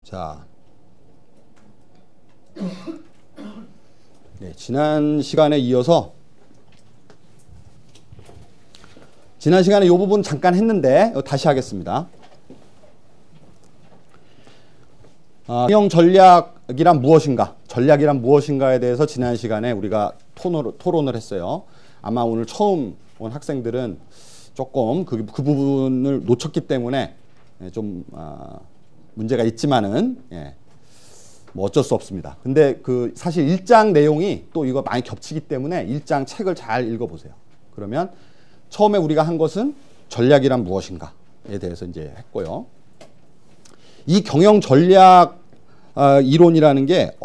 자, 네, 지난 시간에 이어서 지난 시간에 이 부분 잠깐 했는데 다시 하겠습니다. 경영 전략이란 무엇인가? 전략이란 무엇인가에 대해서 지난 시간에 우리가 토론을 했어요. 아마 오늘 처음 온 학생들은 조금 그 부분을 놓쳤기 때문에 좀 문제가 있지만은 뭐 어쩔 수 없습니다. 근데 그 사실 1장 내용이 또 이거 많이 겹치기 때문에 1장 책을 잘 읽어보세요. 그러면 처음에 우리가 한 것은 전략이란 무엇인가에 대해서 이제 했고요. 이 경영 전략 이론이라는 게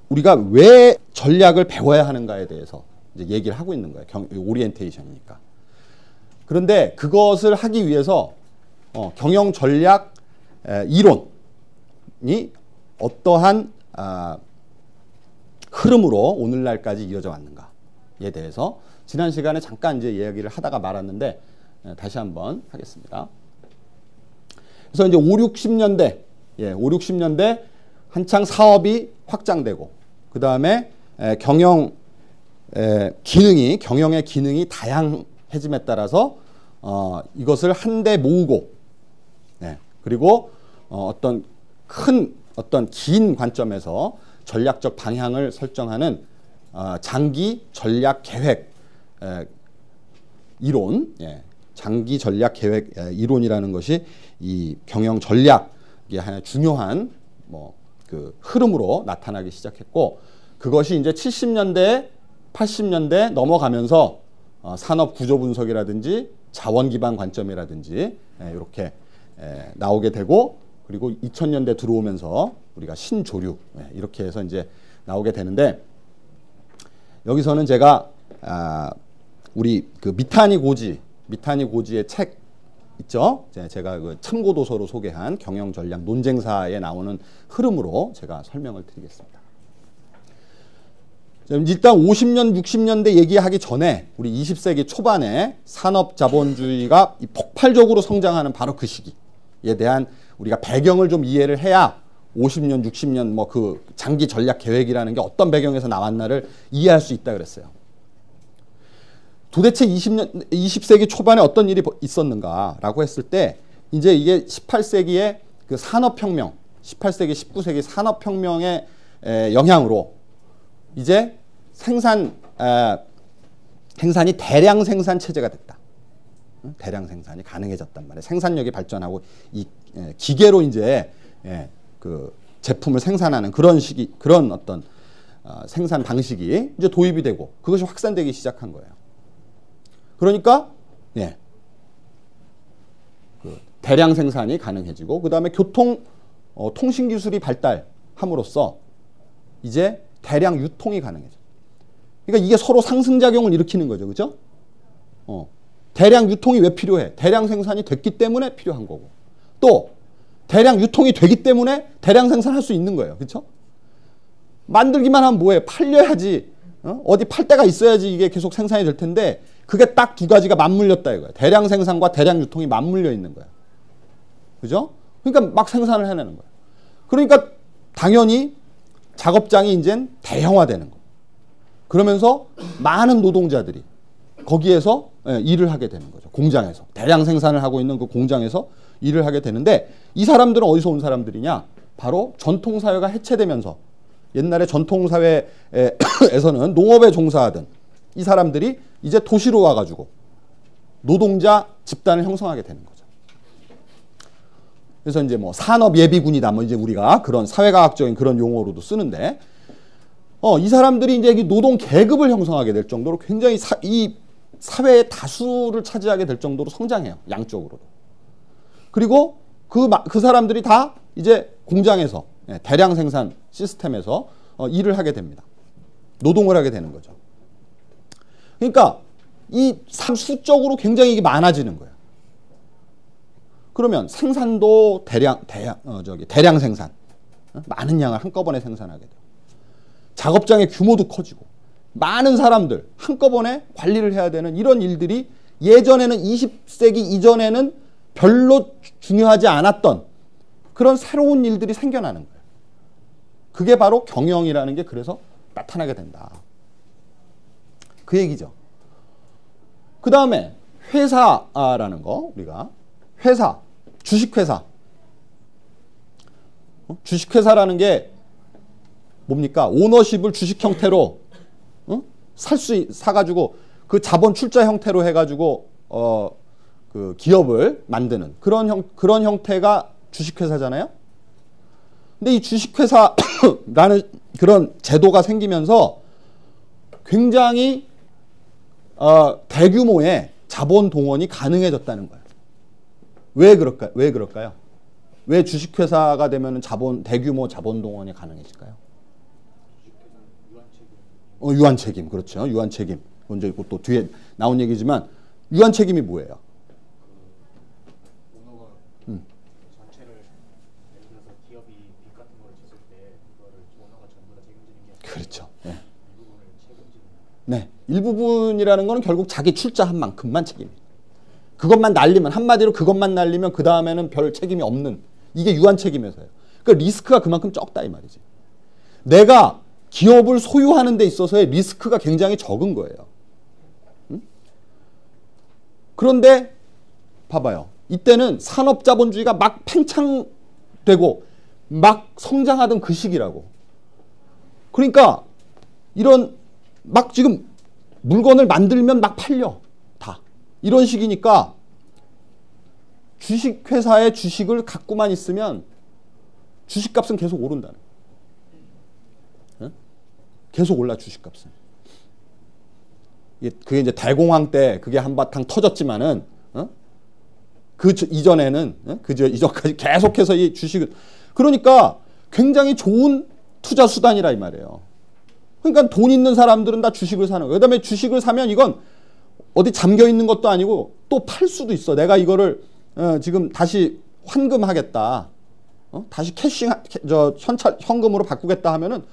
우리가 왜 전략을 배워야 하는가에 대해서 이제 얘기를 하고 있는 거예요. 오리엔테이션이니까. 그런데 그것을 하기 위해서 경영 전략 이론이 어떠한 흐름으로 오늘날까지 이어져 왔는가에 대해서 지난 시간에 잠깐 이제 이야기를 하다가 말았는데 다시 한번 하겠습니다. 그래서 이제 5, 60년대, 5, 60년대 한창 사업이 확장되고 그 다음에 경영의 기능이 다양해짐에 따라서 이것을 한데 모으고 그리고 어떤 긴 관점에서 전략적 방향을 설정하는 장기 전략 계획 이론, 장기 전략 계획 이론이라는 것이 이 경영 전략의 하나 중요한 그 흐름으로 나타나기 시작했고, 그것이 이제 70년대, 80년대 넘어가면서 산업 구조 분석이라든지 자원 기반 관점이라든지 이렇게 나오게 되고, 그리고 2000년대 들어오면서 우리가 신조류 이렇게 해서 이제 나오게 되는데, 여기서는 제가 우리 그 미타니 고지의 책 있죠? 제가 그 참고 도서로 소개한 경영 전략 논쟁사에 나오는 흐름으로 제가 설명을 드리겠습니다. 일단 50년, 60년대 얘기하기 전에 우리 20세기 초반에 산업 자본주의가 폭발적으로 성장하는 바로 그 시기에 대한 우리가 배경을 좀 이해를 해야 50년, 60년 뭐 그 장기 전략 계획이라는 게 어떤 배경에서 나왔나를 이해할 수 있다 그랬어요. 도대체 20세기 초반에 어떤 일이 있었는가라고 했을 때, 이제 이게 18세기의 그 산업혁명, 18세기, 19세기 산업혁명의 영향으로 이제 생산이 대량 생산 체제가 됐다. 대량 생산이 가능해졌단 말이에요. 생산력이 발전하고 이 기계로 이제 그 제품을 생산하는 그런 어떤 생산 방식이 이제 도입이 되고 그것이 확산되기 시작한 거예요. 그러니까 그 대량 생산이 가능해지고 그 다음에 통신 기술이 발달함으로써 이제 대량 유통이 가능해져. 그러니까 이게 서로 상승작용을 일으키는 거죠. 그죠? 대량 유통이 왜 필요해? 대량 생산이 됐기 때문에 필요한 거고, 또 대량 유통이 되기 때문에 대량 생산할 수 있는 거예요. 그렇죠? 만들기만 하면 뭐해? 팔려야지. 어디 팔 데가 있어야지 이게 계속 생산이 될 텐데, 그게 딱 두 가지가 맞물렸다 이거야. 대량 생산과 대량 유통이 맞물려 있는 거야. 그죠? 그러니까 막 생산을 해내는 거야. 그러니까 당연히 작업장이 이젠 대형화되는 거야. 그러면서 많은 노동자들이 거기에서 일을 하게 되는 거죠. 공장에서. 대량 생산을 하고 있는 그 공장에서 일을 하게 되는데, 이 사람들은 어디서 온 사람들이냐? 바로 전통사회가 해체되면서, 옛날에 전통사회에서는 농업에 종사하던 이 사람들이 이제 도시로 와가지고 노동자 집단을 형성하게 되는 거죠. 그래서 이제 뭐 산업예비군이다, 뭐 이제 우리가 그런 사회과학적인 그런 용어로도 쓰는데, 이 사람들이 이제 노동 계급을 형성하게 될 정도로 굉장히 이 사회의 다수를 차지하게 될 정도로 성장해요. 양쪽으로도. 그리고 그 사람들이 다 이제 공장에서 대량 생산 시스템에서 일을 하게 됩니다. 노동을 하게 되는 거죠. 그러니까 이 수적으로 굉장히 이게 많아지는 거예요. 그러면 생산도 대량 생산, 많은 양을 한꺼번에 생산하게 돼요. 작업장의 규모도 커지고 많은 사람들 한꺼번에 관리를 해야 되는 이런 일들이 예전에는 20세기 이전에는 별로 중요하지 않았던 그런 새로운 일들이 생겨나는 거예요. 그게 바로 경영이라는 게 그래서 나타나게 된다. 그 얘기죠. 그 다음에 회사라는 거, 우리가 회사, 주식회사. 주식회사라는 게 뭡니까? 오너십을 주식 형태로 사가지고 그 자본 출자 형태로 해가지고 그 기업을 만드는 그런 형태가 주식회사잖아요. 근데 이 주식회사라는 그런 제도가 생기면서 굉장히 대규모의 자본 동원이 가능해졌다는 거예요. 왜 그럴까요? 왜 주식회사가 되면 대규모 자본 동원이 가능해질까요? 유한 책임, 그렇죠. 유한 책임. 먼저 있고 또 뒤에 나온 얘기지만 유한 책임이 뭐예요? 오너가 전체를 예를 들어서 기업이 빚 같은 걸 졌을 때 그거를 오너가 전부 다 책임지는 게 아니라 그렇죠. 네. 일부분을 책임지는. 네, 일부분이라는 거는 결국 자기 출자한 만큼만 책임이에요. 그것만 날리면 한마디로 그것만 날리면 그 다음에는 별 책임이 없는 이게 유한 책임에서예요. 그러니까 리스크가 그만큼 적다 이 말이지. 내가 기업을 소유하는 데 있어서의 리스크가 굉장히 적은 거예요. 그런데 봐봐요. 이때는 산업자본주의가 막 팽창되고 막 성장하던 그 시기라고. 그러니까 이런 막 지금 물건을 만들면 막 팔려. 다. 이런 식이니까 주식회사의 주식을 갖고만 있으면 주식값은 계속 오른다는 거예요. 계속 올라 주식값은. 그게 이제 대공황 때 그게 한바탕 터졌지만은 그 이전에는 이전까지 계속해서 이 주식을 그러니까 굉장히 좋은 투자 수단이라 이 말이에요. 그러니까 돈 있는 사람들은 다 주식을 사는 거예요. 그다음에 주식을 사면 이건 어디 잠겨 있는 것도 아니고 또 팔 수도 있어. 내가 이거를 지금 다시 환금하겠다. 다시 현금으로 바꾸겠다 하면은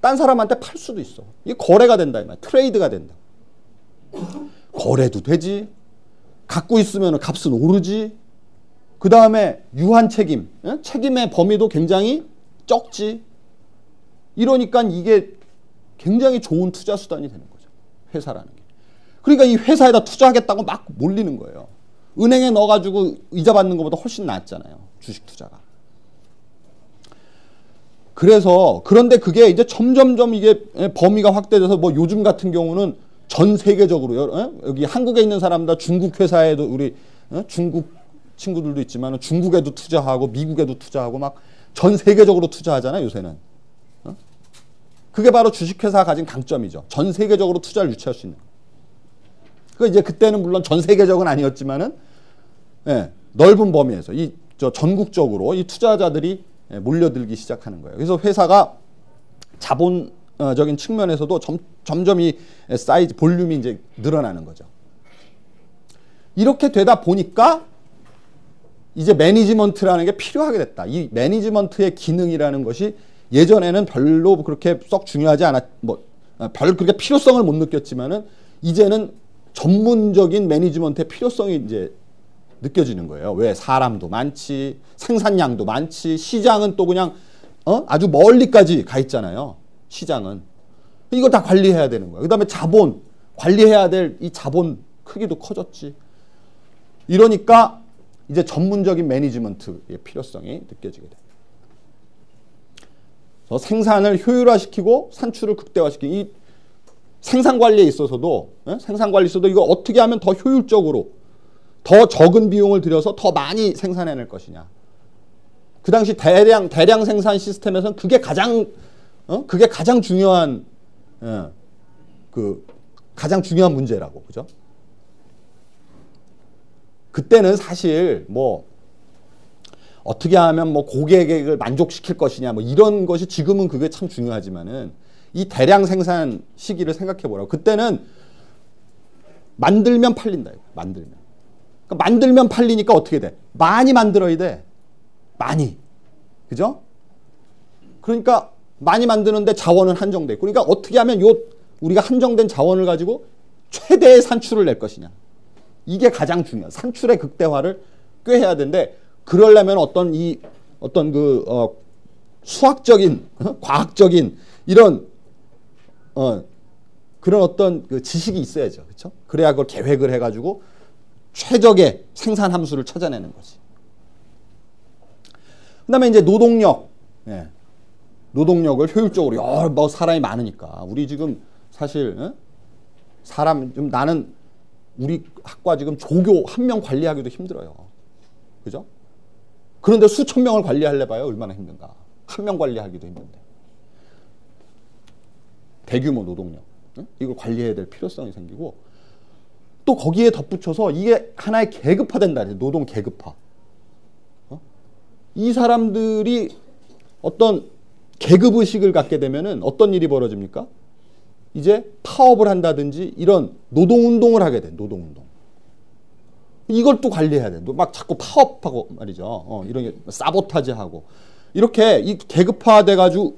딴 사람한테 팔 수도 있어. 이게 거래가 된다 이 말이야. 트레이드가 된다. 거래도 되지. 갖고 있으면 값은 오르지. 그 다음에 유한 책임. 책임의 범위도 굉장히 적지. 이러니까 이게 굉장히 좋은 투자 수단이 되는 거죠. 회사라는 게. 그러니까 이 회사에다 투자하겠다고 막 몰리는 거예요. 은행에 넣어가지고 이자 받는 것보다 훨씬 낫잖아요. 주식 투자가. 그런데 그게 이제 점점점 이게 범위가 확대돼서 뭐 요즘 같은 경우는 전 세계적으로 여기 한국에 있는 사람들 중국 회사에도 우리 중국 친구들도 있지만 중국에도 투자하고 미국에도 투자하고 막 전 세계적으로 투자하잖아요. 요새는. 그게 바로 주식회사가 가진 강점이죠. 전 세계적으로 투자를 유치할 수 있는. 그 이제 그때는 물론 전 세계적은 아니었지만은 넓은 범위에서 전국적으로 이 투자자들이 몰려들기 시작하는 거예요. 그래서 회사가 자본적인 측면에서도 점점 이 사이즈 볼륨이 이제 늘어나는 거죠. 이렇게 되다 보니까 이제 매니지먼트라는 게 필요하게 됐다. 이 매니지먼트의 기능이라는 것이 예전에는 별로 그렇게 썩 중요하지 별 그렇게 필요성을 못 느꼈지만은 이제는 전문적인 매니지먼트의 필요성이 이제 느껴지는 거예요. 왜? 사람도 많지, 생산량도 많지, 시장은 또 그냥 아주 멀리까지 가 있잖아요. 시장은. 이걸 다 관리해야 되는 거예요. 그 다음에 자본, 관리해야 될 이 자본 크기도 커졌지. 이러니까 이제 전문적인 매니지먼트의 필요성이 느껴지게 돼요. 그래서 생산을 효율화시키고 산출을 극대화시키고 이 생산관리에 있어서도 이거 어떻게 하면 더 효율적으로 더 적은 비용을 들여서 더 많이 생산해낼 것이냐. 그 당시 대량 생산 시스템에서는 그게 가장 중요한 가장 중요한 문제라고. 그죠? 그때는 사실 뭐 어떻게 하면 뭐 고객을 만족시킬 것이냐 뭐 이런 것이 지금은 그게 참 중요하지만은 이 대량 생산 시기를 생각해 보라고. 그때는 만들면 팔린다. 만들면. 그러니까 만들면 팔리니까 어떻게 돼? 많이 만들어야 돼. 많이. 그죠? 그러니까 많이 만드는데 자원은 한정돼 있고. 그러니까 어떻게 하면 우리가 한정된 자원을 가지고 최대의 산출을 낼 것이냐. 이게 가장 중요해. 산출의 극대화를 꽤 해야 되는데 그러려면 어떤 이 어떤 그 수학적인 과학적인 이런 그런 어떤 그 지식이 있어야죠. 그렇죠? 그래야 그걸 계획을 해가지고 최적의 생산 함수를 찾아내는 거지. 그다음에 이제 노동력, 예. 노동력을 효율적으로 뭐 사람이 많으니까 우리 지금 사실 사람 좀 나는 우리 학과 지금 조교 한 명 관리하기도 힘들어요. 그죠? 그런데 수천 명을 관리하려 봐요. 얼마나 힘든가. 한 명 관리하기도 힘든데. 대규모 노동력. 이걸 관리해야 될 필요성이 생기고 또 거기에 덧붙여서 이게 하나의 계급화된다. 노동 계급화. 이 사람들이 어떤 계급의식을 갖게 되면은 어떤 일이 벌어집니까? 이제 파업을 한다든지 이런 노동운동을 하게 돼. 노동운동. 이걸 또 관리해야 돼. 막 자꾸 파업하고 말이죠. 이런 게 사보타지하고 이렇게 이 계급화돼가지고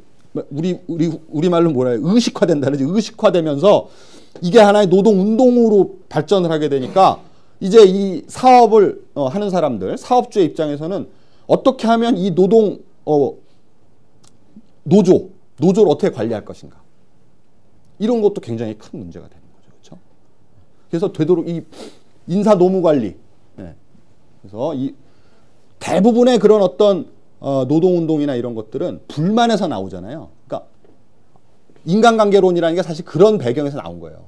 우리말로 뭐라 해요? 의식화된다든지 의식화되면서 이게 하나의 노동운동으로 발전을 하게 되니까 이제 이 사업을 하는 사람들, 사업주의 입장에서는 어떻게 하면 이 노조를 어떻게 관리할 것인가. 이런 것도 굉장히 큰 문제가 되는 거죠. 그렇죠? 그래서 되도록 이 인사 노무 관리. 네. 그래서 이 대부분의 그런 어떤 노동운동이나 이런 것들은 불만에서 나오잖아요. 그러니까 인간관계론이라는 게 사실 그런 배경에서 나온 거예요.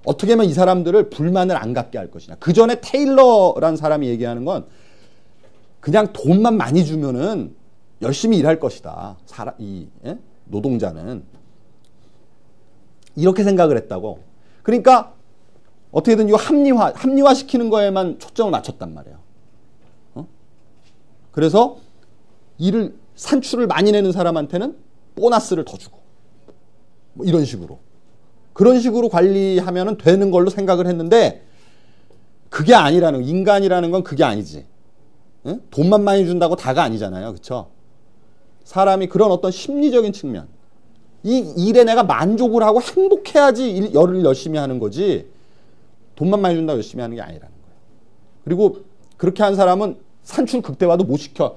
어떻게 하면 이 사람들을 불만을 안 갖게 할 것이냐. 그 전에 테일러라는 사람이 얘기하는 건 그냥 돈만 많이 주면은 열심히 일할 것이다. 노동자는. 이렇게 생각을 했다고. 그러니까 어떻게든 이거 합리화시키는 거에만 초점을 맞췄단 말이에요. 그래서 산출을 많이 내는 사람한테는 보너스를 더 주고. 뭐 이런 식으로. 그런 식으로 관리하면 되는 걸로 생각을 했는데 그게 아니라는, 인간이라는 건 그게 아니지. 응? 돈만 많이 준다고 다가 아니잖아요. 그렇죠? 사람이 그런 어떤 심리적인 측면, 이 일에 내가 만족을 하고 행복해야지 일을 열심히 하는 거지 돈만 많이 준다고 열심히 하는 게 아니라는 거예요. 그리고 그렇게 한 사람은 산출 극대화도 못 시켜.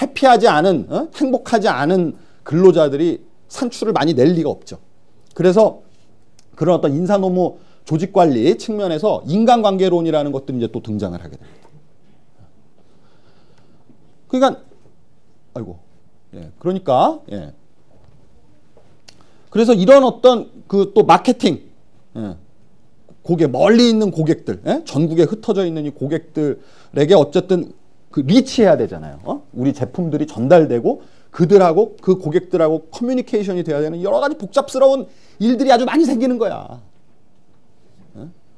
해피하지 않은, 행복하지 않은 근로자들이 산출을 많이 낼 리가 없죠. 그래서 그런 어떤 인사노무 조직관리 측면에서 인간관계론이라는 것들이 이제 또 등장을 하게 됩니다. 그러니까 그러니까 그래서 이런 어떤 그 또 마케팅, 멀리 있는 고객들, 전국에 흩어져 있는 이 고객들에게 어쨌든 그 리치해야 되잖아요. 우리 제품들이 전달되고 그들하고 그 고객들하고 커뮤니케이션이 돼야 되는 여러 가지 복잡스러운 일들이 아주 많이 생기는 거야.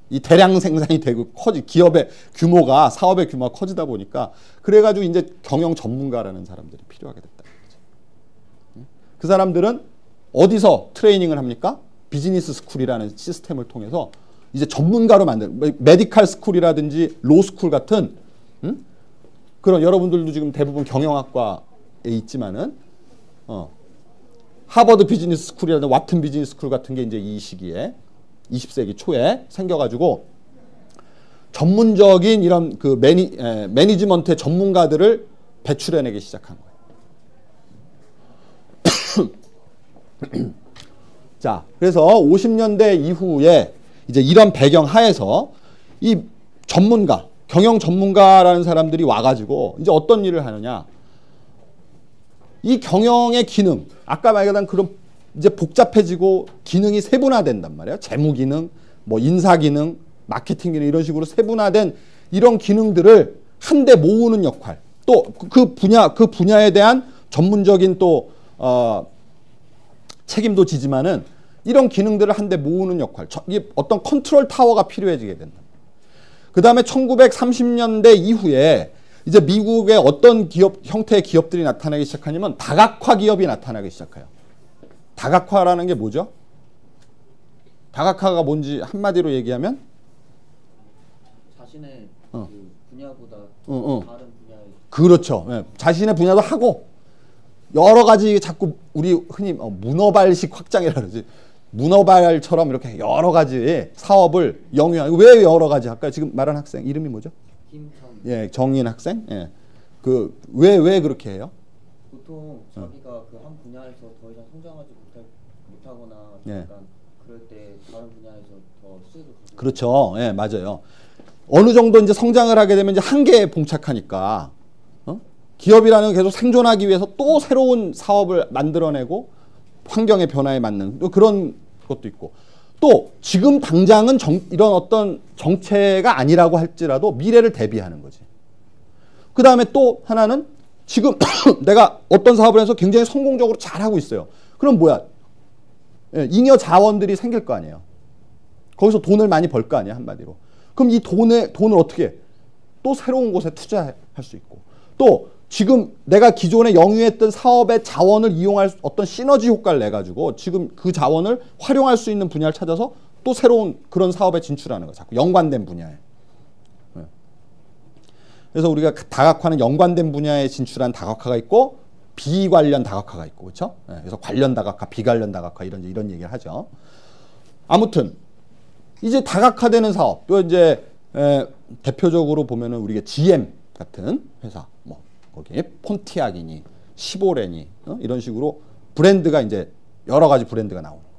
이 대량 생산이 되고 기업의 규모가, 사업의 규모가 커지다 보니까 그래가지고 이제 경영 전문가라는 사람들이 필요하게 됐다. 그 사람들은 어디서 트레이닝을 합니까? 비즈니스 스쿨이라는 시스템을 통해서 이제 전문가로 만드는, 메디칼 스쿨이라든지 로스쿨 같은 그런, 여러분들도 지금 대부분 경영학과에 있지만은 하버드 비즈니스 스쿨이라든지 와튼 비즈니스 스쿨 같은 게 이제 이 시기에 20세기 초에 생겨가지고 전문적인 이런 그 매니지먼트의 전문가들을 배출해내기 시작한 거예요. 자, 그래서 50년대 이후에 이제 이런 배경 하에서 이 전문가, 경영 전문가라는 사람들이 와가지고 이제 어떤 일을 하느냐. 이 경영의 기능, 아까 말했던 그런 이제 복잡해지고 기능이 세분화된단 말이에요. 재무 기능, 뭐 인사 기능, 마케팅 기능 이런 식으로 세분화된 이런 기능들을 한데 모으는 역할. 또 그 분야에 대한 전문적인 또 책임도 지지만은 이런 기능들을 한데 모으는 역할. 이게 어떤 컨트롤 타워가 필요해지게 된다. 그 다음에 1930년대 이후에 이제 미국의 어떤 형태의 기업들이 나타나기 시작하냐면 다각화 기업이 나타나기 시작해요. 다각화라는 게 뭐죠? 다각화가 뭔지 한마디로 얘기하면 자신의 그 분야보다 다른 분야에 그렇죠. 네. 자신의 분야도 하고 여러 가지 자꾸 우리 흔히 문어발식 확장이라 그러지. 문어발처럼 이렇게 여러 가지 사업을 영위하고. 왜 여러 가지 할까요? 지금 말한 학생 이름이 뭐죠? 김정. 예, 정인 학생. 예. 왜 그렇게 해요? 보통 자기가 그 한 분야에서 더 이상 성장하지 못하거나 예. 약간 그럴 때 다른 분야에서 더 수익을 가지고 그렇죠. 예, 맞아요. 어느 정도 이제 성장을 하게 되면 이제 한계에 봉착하니까 기업이라는 건 계속 생존하기 위해서 또 새로운 사업을 만들어내고 환경의 변화에 맞는 또 그런 것도 있고 또 지금 당장은 이런 어떤 정체가 아니라고 할지라도 미래를 대비하는 거지. 그 다음에 또 하나는 지금 내가 어떤 사업을 해서 굉장히 성공적으로 잘하고 있어요. 그럼 뭐야? 예, 잉여 자원들이 생길 거 아니에요. 거기서 돈을 많이 벌 거 아니에요, 한마디로. 그럼 이 돈을 어떻게 해? 또 새로운 곳에 투자할 수 있고 또 지금 내가 기존에 영위했던 사업의 자원을 이용할 어떤 시너지 효과를 내가지고 지금 그 자원을 활용할 수 있는 분야를 찾아서 또 새로운 그런 사업에 진출하는 거예요. 자꾸 연관된 분야에. 그래서 우리가 다각화는 연관된 분야에 진출한 다각화가 있고 비관련 다각화가 있고 그렇죠? 그래서 관련 다각화, 비관련 다각화 이런 얘기를 하죠. 아무튼 이제 다각화되는 사업, 또 이제 대표적으로 보면은 우리가 GM 같은 회사, 뭐 거기에 폰티악이니, 시보레니 이런 식으로 브랜드가 이제 여러 가지 브랜드가 나오는 거예요.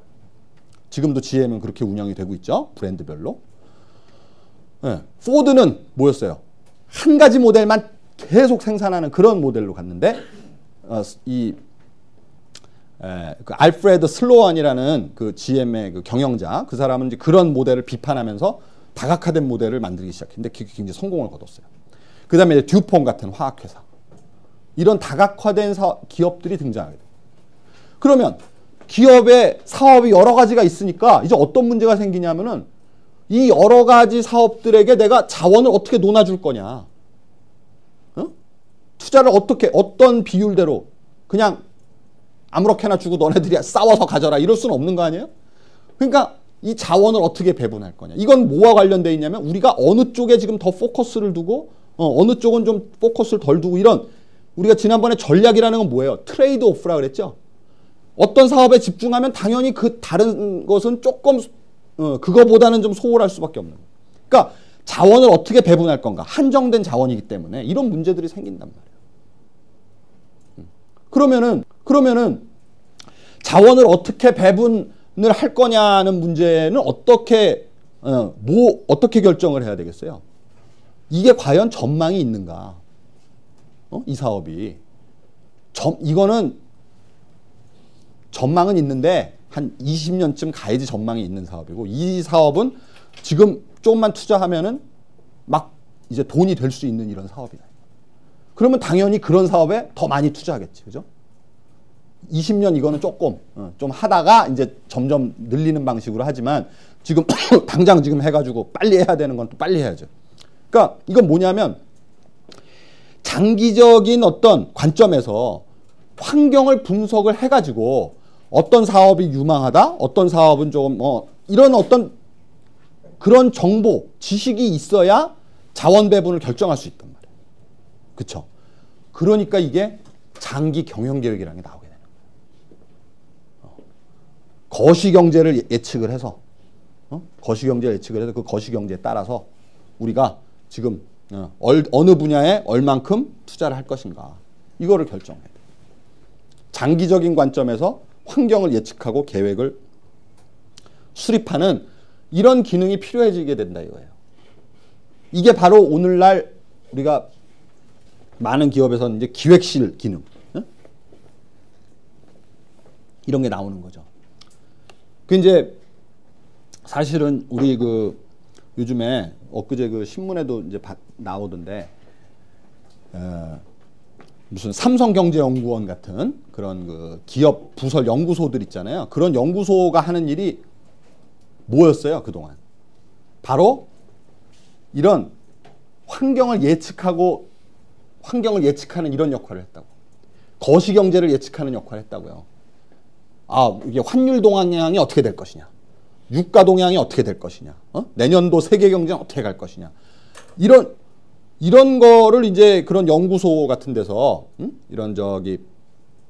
지금도 GM은 그렇게 운영이 되고 있죠, 브랜드별로. 포드는 뭐였어요? 한 가지 모델만 계속 생산하는 그런 모델로 갔는데 그 알프레드 슬로안이라는 그 GM의 그 경영자, 그 사람은 이제 그런 모델을 비판하면서 다각화된 모델을 만들기 시작했는데 굉장히 성공을 거뒀어요. 그 다음에 듀폰 같은 화학회사, 이런 다각화된 기업들이 등장하게 돼요. 그러면 기업의 사업이 여러 가지가 있으니까 이제 어떤 문제가 생기냐면은 이 여러 가지 사업들에게 내가 자원을 어떻게 논아줄 거냐, 투자를 어떻게 어떤 비율대로 그냥 아무렇게나 주고 너네들이 싸워서 가져라 이럴 수는 없는 거 아니에요? 그러니까 이 자원을 어떻게 배분할 거냐. 이건 뭐와 관련되어 있냐면 우리가 어느 쪽에 지금 더 포커스를 두고 어느 쪽은 좀 포커스를 덜 두고 이런, 우리가 지난번에 전략이라는 건 뭐예요? 트레이드 오프라 그랬죠. 어떤 사업에 집중하면 당연히 그 다른 것은 조금 그거보다는 좀 소홀할 수밖에 없는 거예요. 그러니까 자원을 어떻게 배분할 건가. 한정된 자원이기 때문에 이런 문제들이 생긴단 말이에요. 그러면은 자원을 어떻게 배분을 할 거냐는 문제는 어떻게 결정을 해야 되겠어요? 이게 과연 전망이 있는가? 이 사업이 이거는 전망은 있는데 한 20년쯤 가야지 전망이 있는 사업이고, 이 사업은 지금 조금만 투자하면은 막 이제 돈이 될 수 있는 이런 사업이다. 그러면 당연히 그런 사업에 더 많이 투자하겠지, 그죠? 20년 이거는 조금 좀 하다가 이제 점점 늘리는 방식으로 하지만 지금 당장 지금 해가지고 빨리 해야 되는 건 또 빨리 해야죠. 그러니까 이건 뭐냐면 장기적인 어떤 관점에서 환경을 분석을 해가지고 어떤 사업이 유망하다, 어떤 사업은 조금 이런 어떤 그런 정보, 지식이 있어야 자원 배분을 결정할 수 있단 말이에요. 그렇죠? 그러니까 이게 장기 경영 계획이라는 게 나오게 되는 거예요. 거시경제를 예측을 해서 거시경제를 예측을 해서 그 거시경제에 따라서 우리가 지금 어느 분야에 얼만큼 투자를 할 것인가, 이거를 결정해야 돼요. 장기적인 관점에서 환경을 예측하고 계획을 수립하는 이런 기능이 필요해지게 된다 이거예요. 이게 바로 오늘날 우리가 많은 기업에서는 이제 기획실 기능, 이런 게 나오는 거죠. 그 이제 사실은 우리 그 요즘에 엊그제 그 신문에도 이제 나오던데 무슨 삼성경제연구원 같은 그런 그 기업 부설 연구소들 있잖아요. 그런 연구소가 하는 일이 뭐였어요, 그동안? 바로 이런 환경을 예측하고 환경을 예측하는 이런 역할을 했다고. 거시경제를 예측하는 역할을 했다고요. 이게 환율 동향이 어떻게 될 것이냐, 유가 동향이 어떻게 될 것이냐, 내년도 세계 경제는 어떻게 갈 것이냐, 이런 거를 이제 그런 연구소 같은 데서 이런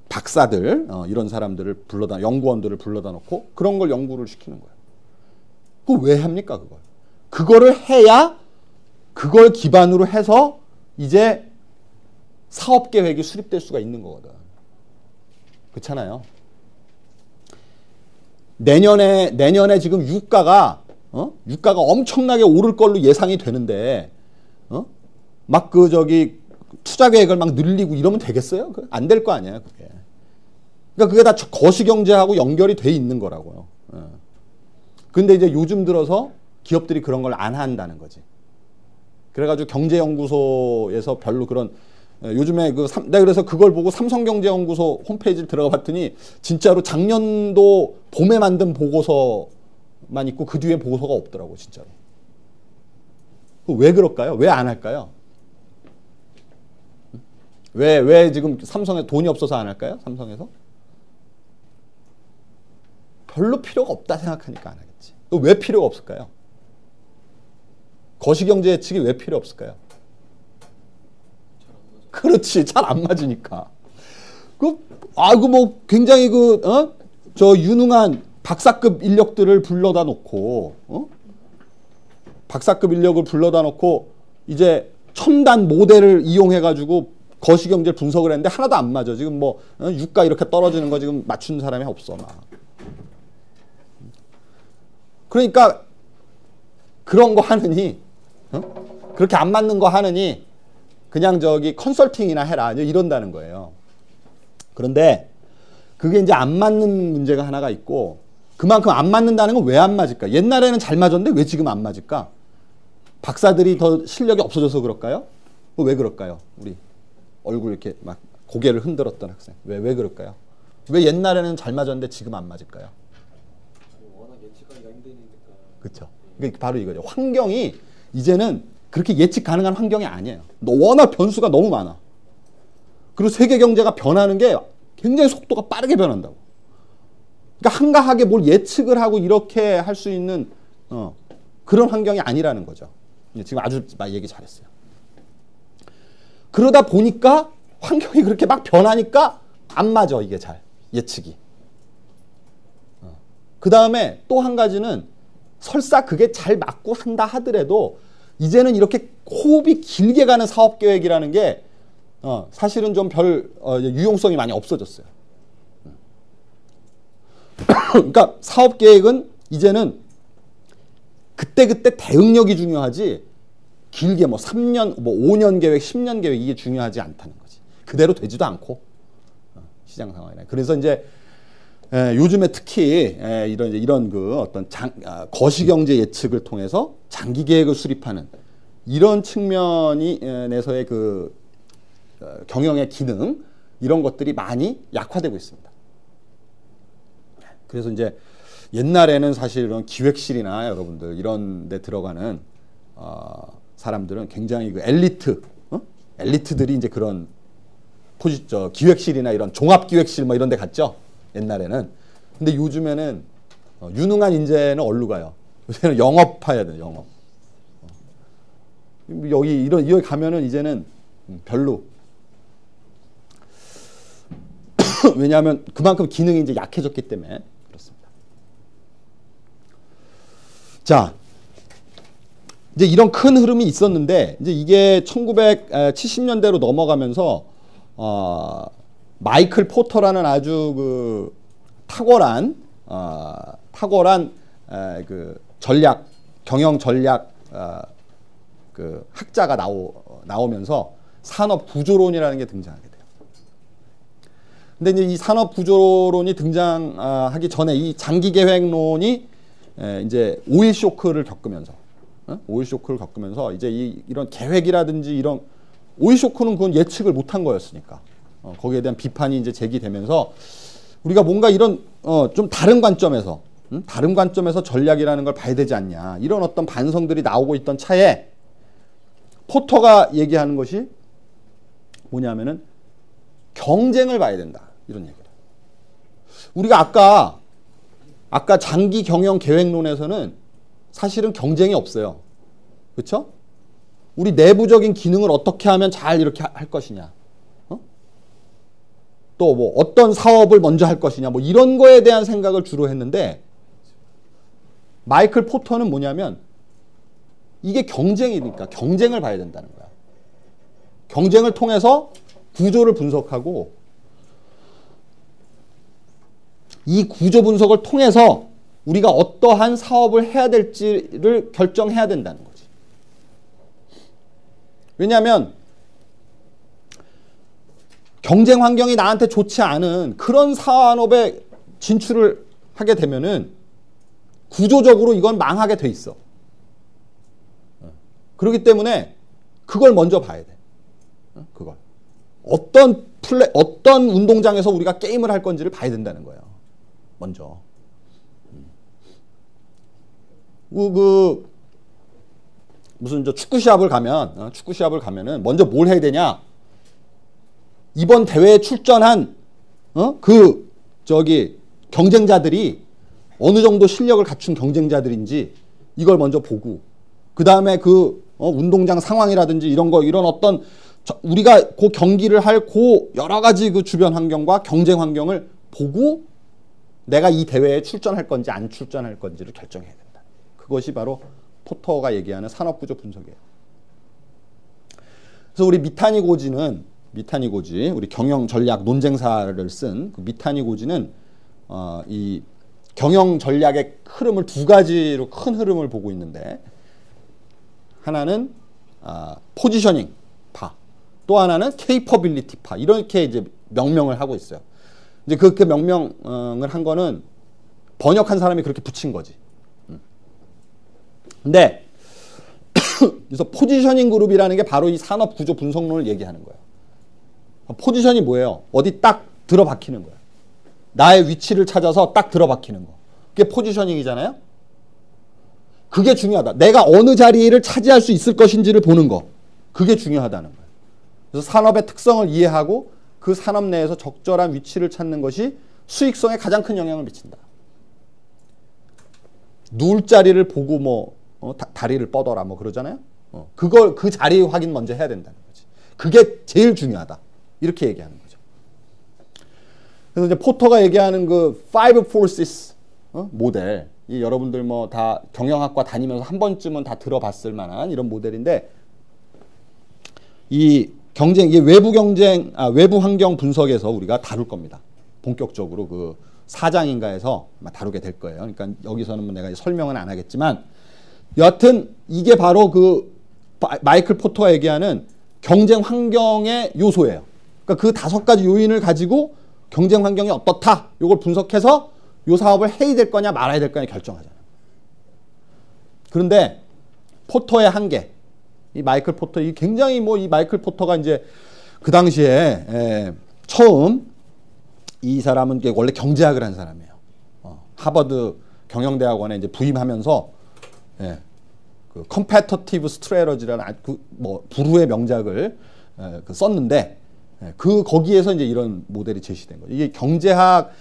박사들 이런 사람들을 연구원들을 불러다 놓고 그런 걸 연구를 시키는 거예요. 그거 왜 합니까? 그거를 해야 그걸 기반으로 해서 이제 사업 계획이 수립될 수가 있는 거거든. 그렇잖아요. 내년에 지금 유가가 엄청나게 오를 걸로 예상이 되는데 막 투자 계획을 막 늘리고 이러면 되겠어요? 안 될 거 아니에요, 그게. 그러니까 그게 다 거시경제하고 연결이 돼 있는 거라고요. 근데 이제 요즘 들어서 기업들이 그런 걸 안 한다는 거지. 그래가지고 경제연구소에서 별로 그런 요즘에 내가 그래서 그걸 보고 삼성경제연구소 홈페이지를 들어가 봤더니 진짜로 작년도 봄에 만든 보고서만 있고 그 뒤에 보고서가 없더라고, 진짜로. 왜 그럴까요? 왜 안 할까요? 왜 지금 삼성에 돈이 없어서 안 할까요? 삼성에서? 별로 필요가 없다 생각하니까 안 하겠지. 왜 필요가 없을까요? 거시경제 예측이 왜 필요 없을까요? 그렇지, 잘 안 맞으니까. 뭐 굉장히 유능한 박사급 인력들을 불러다 놓고, 박사급 인력을 불러다 놓고 이제 첨단 모델을 이용해가지고 거시경제를 분석을 했는데 하나도 안 맞아. 지금 유가 이렇게 떨어지는 거 지금 맞춘 사람이 없어, 막. 그러니까 그런 거 하느니, 그렇게 안 맞는 거 하느니 그냥 컨설팅이나 해라 이런다는 거예요. 그런데 그게 이제 안 맞는 문제가 하나가 있고, 그만큼 안 맞는다는 건 왜 안 맞을까? 옛날에는 잘 맞았는데 왜 지금 안 맞을까? 박사들이 더 실력이 없어져서 그럴까요? 왜 그럴까요? 우리 얼굴 이렇게 막 고개를 흔들었던 학생. 왜 그럴까요? 왜 옛날에는 잘 맞았는데 지금 안 맞을까요? 워낙 예측하기가 힘드니까. 그렇죠. 그게 바로 이거죠. 환경이 이제는 그렇게 예측 가능한 환경이 아니에요. 워낙 변수가 너무 많아. 그리고 세계 경제가 변하는 게 굉장히 속도가 빠르게 변한다고. 그러니까 한가하게 뭘 예측을 하고 이렇게 할 수 있는 그런 환경이 아니라는 거죠. 지금 아주 얘기 잘했어요. 그러다 보니까 환경이 그렇게 막 변하니까 안 맞아, 이게 잘 예측이. 그 다음에 또 한 가지는 설사 그게 잘 맞고 한다 하더라도 이제는 이렇게 호흡이 길게 가는 사업 계획이라는 게 사실은 좀 유용성이 많이 없어졌어요. 그러니까 사업 계획은 이제는 그때그때 대응력이 중요하지, 길게 3년, 5년 계획, 10년 계획 이게 중요하지 않다는 거지. 그대로 되지도 않고 시장 상황이나. 그래서 이제 요즘에 특히 이런 어떤 거시경제 예측을 통해서 장기 계획을 수립하는 이런 측면에서의 경영의 기능, 이런 것들이 많이 약화되고 있습니다. 그래서 이제 옛날에는 사실 이런 기획실이나 여러분들 이런 데 들어가는 사람들은 굉장히 엘리트들이 이제 그런 기획실이나 이런 종합기획실 이런 데 갔죠. 옛날에는. 근데 요즘에는 유능한 인재는 어디로 가요? 요새는 영업해야 돼요. 영업. 여기 가면은 이제는 별로. 왜냐하면 그만큼 기능이 이제 약해졌기 때문에 그렇습니다. 자, 이제 이런 큰 흐름이 있었는데 이제 이게 1970년대로 넘어가면서 마이클 포터라는 아주 탁월한 경영 전략 학자가 나오면서 산업 구조론이라는 게 등장하게 돼요. 근데 이제 이 산업 구조론이 등장하기 전에 이 장기 계획론이 이제 오일 쇼크를 겪으면서 이제 이런 계획이라든지 이런 오일 쇼크는 그건 예측을 못한 거였으니까 거기에 대한 비판이 이제 제기되면서 우리가 뭔가 이런 좀 다른 관점에서 전략이라는 걸 봐야 되지 않냐, 이런 어떤 반성들이 나오고 있던 차에 포터가 얘기하는 것이 뭐냐면은 경쟁을 봐야 된다, 이런 얘기를. 우리가 아까 장기 경영 계획론에서는 사실은 경쟁이 없어요. 그렇죠? 우리 내부적인 기능을 어떻게 하면 잘 이렇게 할 것이냐, 또 어떤 사업을 먼저 할 것이냐, 이런 거에 대한 생각을 주로 했는데, 마이클 포터는 뭐냐면 이게 경쟁이니까 경쟁을 봐야 된다는 거야. 경쟁을 통해서 구조를 분석하고 이 구조 분석을 통해서 우리가 어떠한 사업을 해야 될지를 결정해야 된다는 거지. 왜냐하면 경쟁 환경이 나한테 좋지 않은 그런 산업에 진출을 하게 되면은 구조적으로 이건 망하게 돼 있어. 그렇기 때문에 그걸 먼저 봐야 돼. 그걸. 어떤 운동장에서 우리가 게임을 할 건지를 봐야 된다는 거예요. 먼저. 무슨 축구 시합을 가면은 먼저 뭘 해야 되냐? 이번 대회에 출전한 경쟁자들이 어느 정도 실력을 갖춘 경쟁자들인지 이걸 먼저 보고, 그 다음에 운동장 상황이라든지 이런 어떤 우리가 그 경기를 할 여러 가지 그 주변 환경과 경쟁 환경을 보고 내가 이 대회에 출전할 건지 안 출전할 건지를 결정해야 된다. 그것이 바로 포터가 얘기하는 산업구조 분석이에요. 그래서 우리 미타니 고지, 우리 경영 전략 논쟁사를 쓴 그 미타니 고지는 이 경영 전략의 흐름을 두 가지로 큰 흐름을 보고 있는데, 하나는 포지셔닝 파, 또 하나는 케이퍼빌리티 파, 이렇게 이제 명명을 하고 있어요. 이제 그렇게 명명을 한 거는 번역한 사람이 그렇게 붙인 거지. 근데 그래서 포지셔닝 그룹이라는 게 바로 이 산업 구조 분석론을 얘기하는 거예요. 포지션이 뭐예요? 어디 딱 들어박히는 거예요. 나의 위치를 찾아서 딱 들어박히는 거. 그게 포지셔닝이잖아요. 그게 중요하다. 내가 어느 자리를 차지할 수 있을 것인지를 보는 거. 그게 중요하다는 거예요. 그래서 산업의 특성을 이해하고 그 산업 내에서 적절한 위치를 찾는 것이 수익성에 가장 큰 영향을 미친다. 누울 자리를 보고 다리를 뻗어라 그러잖아요. 그 자리 확인 먼저 해야 된다는 거지. 그게 제일 중요하다. 이렇게 얘기하는 거죠. 그래서 이제 포터가 얘기하는 그 five forces 모델, 이 여러분들 다 경영학과 다니면서 한 번쯤은 다 들어봤을 만한 이런 모델인데, 이 외부 환경 분석에서 우리가 다룰 겁니다. 본격적으로 그 4장인가에서 다루게 될 거예요. 그러니까 여기서는 내가 설명은 안 하겠지만, 여하튼 이게 바로 그 마이클 포터가 얘기하는 경쟁 환경의 요소예요. 그러니까 그 5가지 요인을 가지고 경쟁 환경이 어떻다, 이걸 분석해서 이 사업을 해야 될 거냐 말아야 될 거냐 결정하잖아요. 그런데 포터의 한계, 이 마이클 포터, 이 굉장히 이 마이클 포터가 이제 그 당시에 처음, 이 사람은 원래 경제학을 한 사람이에요. 하버드 경영대학원에 이제 부임하면서 그 컴패터티브 스트래러지라는 불후의 명작을 썼는데, 거기에서 이제 이런 모델이 제시된 거죠. 이게 경제학,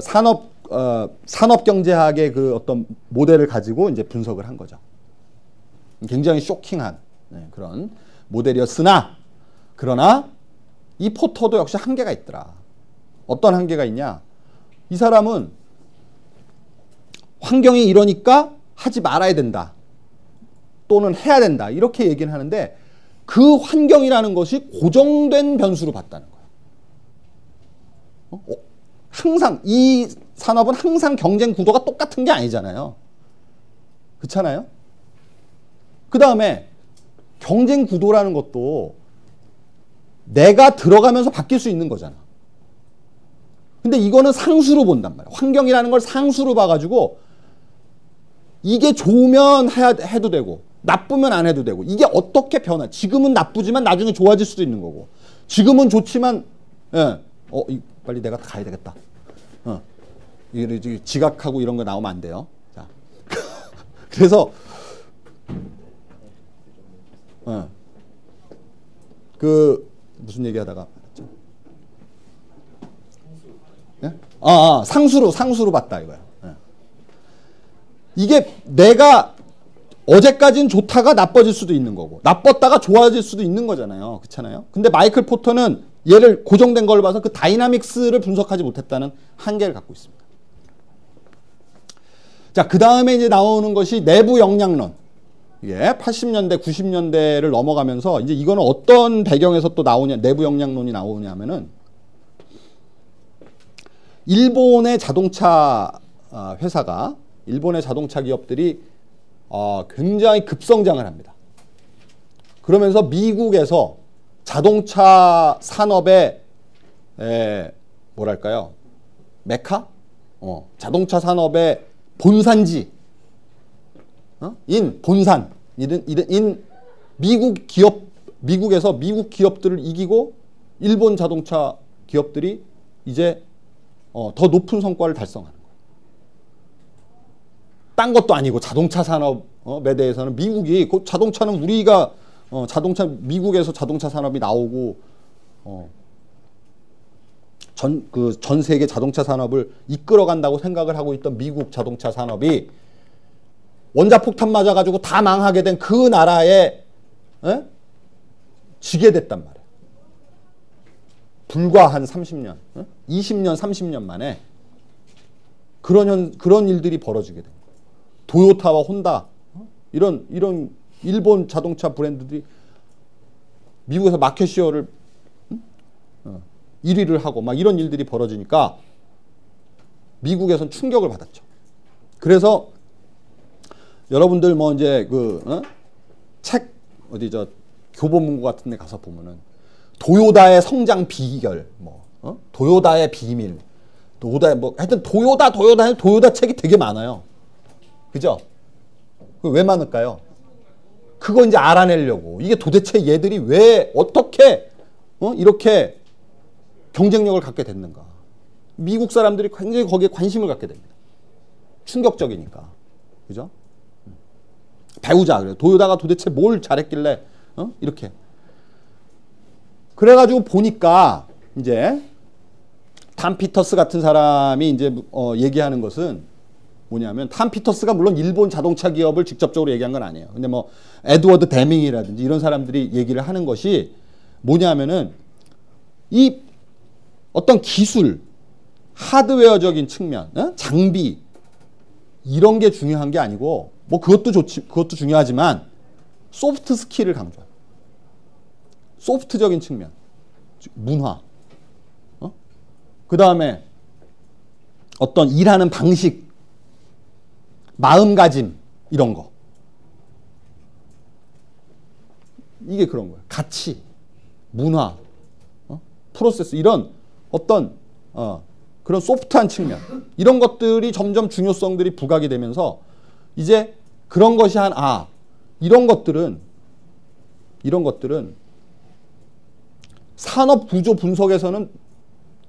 산업 경제학의 그 어떤 모델을 가지고 이제 분석을 한 거죠. 굉장히 쇼킹한 그런 모델이었으나, 그러나 이 포터도 역시 한계가 있더라. 어떤 한계가 있냐? 이 사람은 환경이 이러니까 하지 말아야 된다, 또는 해야 된다, 이렇게 얘기는 하는데, 그 환경이라는 것이 고정된 변수로 봤다는 거예요. 항상 이 산업은 항상 경쟁 구도가 똑같은 게 아니잖아요. 그렇잖아요. 그 다음에 경쟁 구도라는 것도 내가 들어가면서 바뀔 수 있는 거잖아. 근데 이거는 상수로 본단 말이야. 환경이라는 걸 상수로 봐가지고 이게 좋으면 해도 되고 나쁘면 안 해도 되고, 이게 어떻게 변화, 지금은 나쁘지만 나중에 좋아질 수도 있는 거고, 지금은 좋지만 빨리 내가 가야 되겠다. 지각하고 이런 거 나오면 안 돼요. 자. 그래서 무슨 얘기하다가 상수로 봤다 이거야. 이게 내가 어제까지는 좋다가 나빠질 수도 있는 거고, 나빴다가 좋아질 수도 있는 거잖아요. 그렇잖아요. 근데 마이클 포터는 얘를 고정된 걸 봐서 그 다이나믹스를 분석하지 못했다는 한계를 갖고 있습니다. 자, 그 다음에 이제 나오는 것이 내부 역량론. 이게 80년대, 90년대를 넘어가면서 이제 이거는 어떤 배경에서 또 나오냐, 내부 역량론이 나오냐면은, 일본의 자동차 회사가, 일본의 자동차 기업들이 굉장히 급성장을 합니다. 그러면서 미국에서 자동차 산업의 뭐랄까요? 메카? 자동차 산업의 본산지, 본산, 미국 기업, 미국에서 미국 기업들을 이기고 일본 자동차 기업들이 이제 더 높은 성과를 달성하는 거예요. 딴 것도 아니고 자동차 산업에 대해서는 미국이, 그 자동차는 우리가 미국에서 자동차 산업이 나오고 전 세계 자동차 산업을 이끌어간다고 생각을 하고 있던 미국 자동차 산업이 원자폭탄 맞아가지고 다 망하게 된 그 나라에 지게 됐단 말이에요. 불과 한 30년, 20년, 30년 만에 그런 일들이 벌어지게 된 거예요. 도요타와 혼다, 이런 일본 자동차 브랜드들이 미국에서 마켓시어를 1위를 하고 막 이런 일들이 벌어지니까 미국에선 충격을 받았죠. 그래서 여러분들 뭐 이제 책 교보문고 같은 데 가서 보면은 도요다의 성장 비결, 도요다의 비밀, 하여튼 도요다 책이 되게 많아요. 그죠? 왜 많을까요? 그거 이제 알아내려고. 이게 도대체 얘들이 왜, 어떻게, 이렇게 경쟁력을 갖게 됐는가. 미국 사람들이 굉장히 거기에 관심을 갖게 됩니다. 충격적이니까. 그죠? 배우자. 그래요. 도요다가 도대체 뭘 잘했길래, 이렇게. 그래가지고 보니까, 이제, 탐 피터스 같은 사람이 이제, 얘기하는 것은 뭐냐면, 탐 피터스가 물론 일본 자동차 기업을 직접적으로 얘기한 건 아니에요. 근데 뭐, 에드워드 데밍이라든지 이런 사람들이 얘기를 하는 것이 뭐냐면은, 이 어떤 기술, 하드웨어적인 측면, 장비, 이런 게 중요한 게 아니고, 뭐 그것도 중요하지만, 소프트 스킬을 강조해요. 소프트적인 측면, 문화, 그 다음에 어떤 일하는 방식, 마음가짐, 이런 거. 이게 그런 거예요. 가치, 문화, 프로세스, 이런 어떤 그런 소프트한 측면, 이런 것들이 점점 중요성들이 부각이 되면서 이제 그런 것이 이런 것들은 산업 구조 분석에서는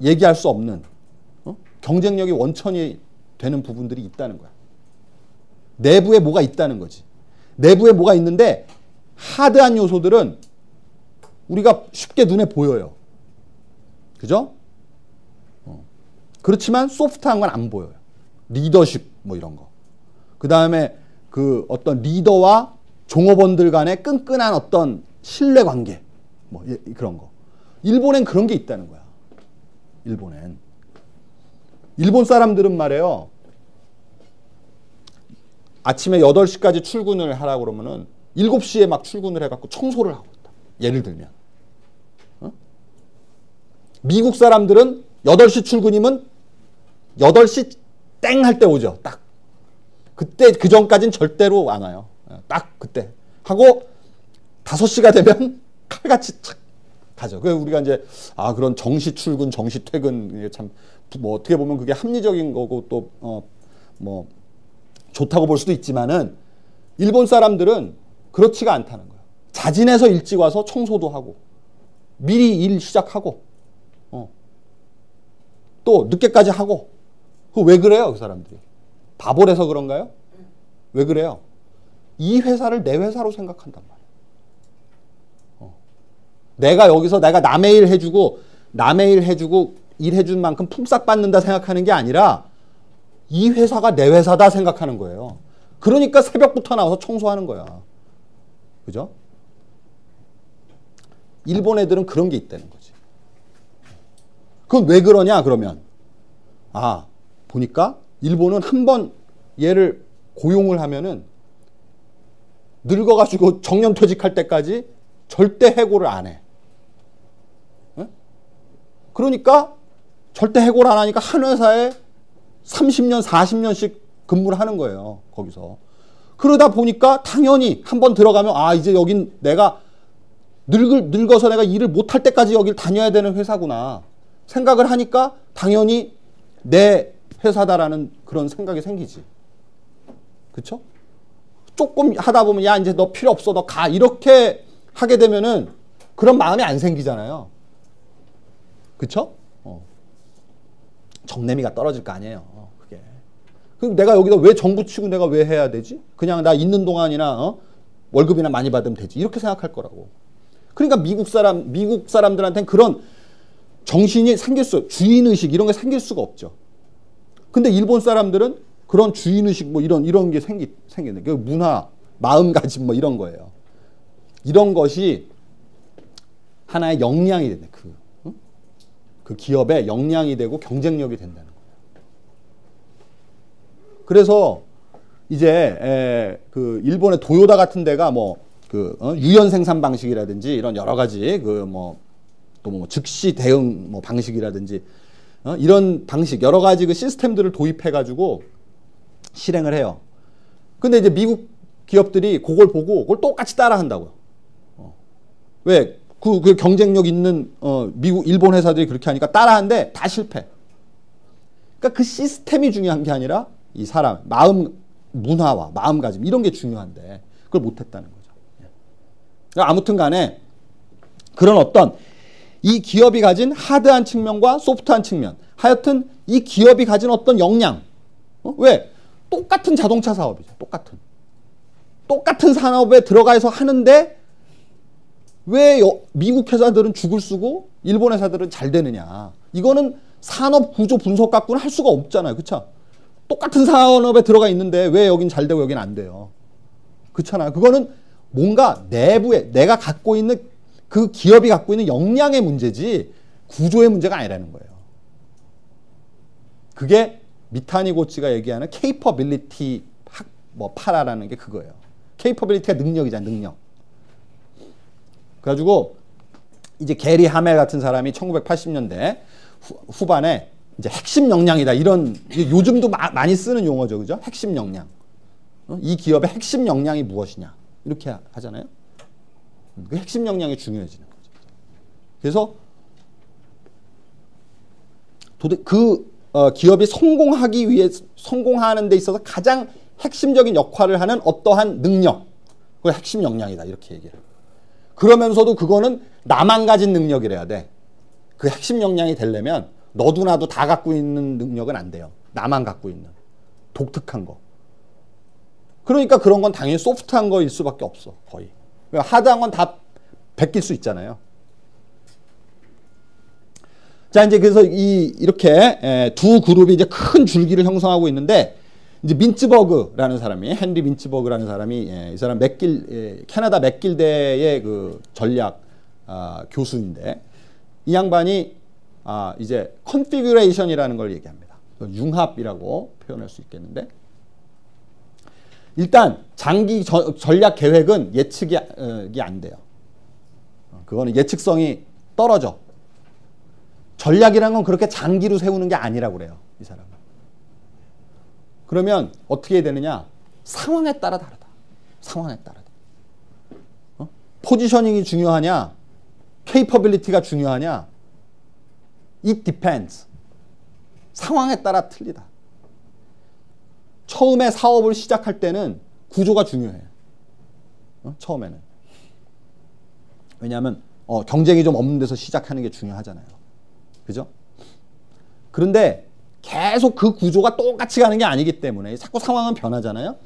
얘기할 수 없는 경쟁력이 원천이 되는 부분들이 있다는 거야. 내부에 뭐가 있다는 거지. 내부에 뭐가 있는데 하드한 요소들은 우리가 쉽게 눈에 보여요. 그죠? 그렇지만 소프트한 건 안 보여요. 리더십 뭐 이런 거. 그 다음에 그 어떤 리더와 종업원들 간의 끈끈한 어떤 신뢰관계 뭐 그런 거. 일본엔 그런 게 있다는 거야. 일본엔. 일본 사람들은 말이에요. 아침에 8시까지 출근을 하라고 그러면은 7시에 막 출근을 해갖고 청소를 하고 있다. 예를 들면. 미국 사람들은 8시 출근이면 8시 땡 할 때 오죠. 딱. 그때, 그 전까지는 절대로 안 와요. 딱 그때. 하고 5시가 되면 칼같이 착 가죠. 그래서 우리가 이제, 그런 정시 출근, 정시 퇴근, 이게 참, 뭐 어떻게 보면 그게 합리적인 거고 또, 뭐, 좋다고 볼 수도 있지만은, 일본 사람들은 그렇지가 않다는 거예요. 자진해서 일찍 와서 청소도 하고, 미리 일 시작하고, 또 늦게까지 하고. 왜 그래요, 그 사람들이? 바보라서 그런가요? 왜 그래요? 이 회사를 내 회사로 생각한단 말이에요. 내가 여기서 내가 남의 일 해주고 일해준 만큼 품삯 받는다 생각하는 게 아니라 이 회사가 내 회사다 생각하는 거예요. 그러니까 새벽부터 나와서 청소하는 거야. 그죠? 일본 애들은 그런 게 있다는 거지. 그건 왜 그러냐 그러면 보니까 일본은 한번 얘를 고용을 하면은 늙어가지고 정년퇴직할 때까지 절대 해고를 안 해. 그러니까 절대 해고를 안 하니까 한 회사에 30년, 40년씩 근무를 하는 거예요. 거기서. 그러다 보니까 당연히 한번 들어가면 아, 이제 여긴 내가 늙어서 내가 일을 못할 때까지 여길 다녀야 되는 회사구나 생각을 하니까 당연히 내 회사다라는 그런 생각이 생기지. 그쵸? 조금 하다 보면 야, 이제 너 필요 없어. 너 가. 이렇게 하게 되면은 그런 마음이 안 생기잖아요. 그쵸? 정내미가 떨어질 거 아니에요. 그게. 그럼 내가 여기다 왜 정부 치고 내가 왜 해야 되지? 그냥 나 있는 동안이나 월급이나 많이 받으면 되지. 이렇게 생각할 거라고. 그러니까 미국 사람들한테는 그런 정신이 생길 주인의식 이런 게 생길 수가 없죠. 근데 일본 사람들은 그런 주인의식 뭐 이런 게 생기는 게 문화, 마음가짐 뭐 이런 거예요. 이런 것이 하나의 역량이 된다. 그 기업의 역량이 되고 경쟁력이 된다는 거예요. 그래서 이제 그 일본의 도요다 같은 데가 뭐 그 유연 생산 방식이라든지 이런 여러 가지 그 뭐 또 뭐 즉시 대응 뭐 방식이라든지 이런 방식 여러 가지 그 시스템들을 도입해 가지고 실행을 해요. 근데 이제 미국 기업들이 그걸 보고 그걸 똑같이 따라 한다고요. 왜? 그 경쟁력 있는 일본 회사들이 그렇게 하니까 따라하는데 다 실패. 그러니까 그 시스템이 중요한 게 아니라 이 사람 마음 문화와 마음가짐 이런 게 중요한데 그걸 못했다는 거죠. 그러니까 아무튼 간에 그런 어떤 이 기업이 가진 하드한 측면과 소프트한 측면 하여튼 이 기업이 가진 어떤 역량 왜? 똑같은 자동차 사업이죠. 똑같은 산업에 들어가서 하는데 왜 미국 회사들은 죽을 쓰고 일본 회사들은 잘 되느냐. 이거는 산업 구조 분석 갖고는 할 수가 없잖아요. 그쵸? 똑같은 산업에 들어가 있는데 왜 여긴 잘 되고 여긴 안 돼요. 그렇잖아요. 그거는 뭔가 내부에 내가 갖고 있는 그 기업이 갖고 있는 역량의 문제지 구조의 문제가 아니라는 거예요. 그게 미타니고치가 얘기하는 capability 파라라는 게 그거예요. capability가 능력이잖아요. 능력. 그래가지고 이제 게리 하멜 같은 사람이 1980년대 후반에 이제 핵심 역량이다 이런 요즘도 많이 쓰는 용어죠, 그죠? 핵심 역량. 이 기업의 핵심 역량이 무엇이냐 이렇게 하잖아요. 그 핵심 역량이 중요해지는 거죠. 그래서 기업이 성공하는 데 있어서 가장 핵심적인 역할을 하는 어떠한 능력, 그걸 핵심 역량이다 이렇게 얘기해요. 그러면서도 그거는 나만 가진 능력이래야 돼. 그 핵심 역량이 되려면 너도 나도 다 갖고 있는 능력은 안 돼요. 나만 갖고 있는 독특한 거. 그러니까 그런 건 당연히 소프트한 거일 수밖에 없어. 거의. 하드한 건 다 베낄 수 있잖아요. 자, 이제 그래서 이렇게 두 그룹이 이제 큰 줄기를 형성하고 있는데 이제 민츠버그라는 사람이 헨리 민츠버그라는 사람이 이 사람 캐나다 맥길대의 그 전략 교수인데 이 양반이 이제 컨피규레이션이라는 걸 얘기합니다. 융합이라고 표현할 수 있겠는데 일단 장기 전략 계획은 예측이 안 돼요. 그거는 예측성이 떨어져. 전략이라는 건 그렇게 장기로 세우는 게 아니라고 그래요. 이 사람은. 그러면 어떻게 해야 되느냐? 상황에 따라 다르다. 상황에 따라. 포지셔닝이 중요하냐? 케이퍼빌리티가 중요하냐? It depends. 상황에 따라 틀리다. 처음에 사업을 시작할 때는 구조가 중요해요. 처음에는. 왜냐하면 경쟁이 좀 없는 데서 시작하는 게 중요하잖아요. 그죠? 그런데 계속 그 구조가 똑같이 가는 게 아니기 때문에 자꾸 상황은 변하잖아요.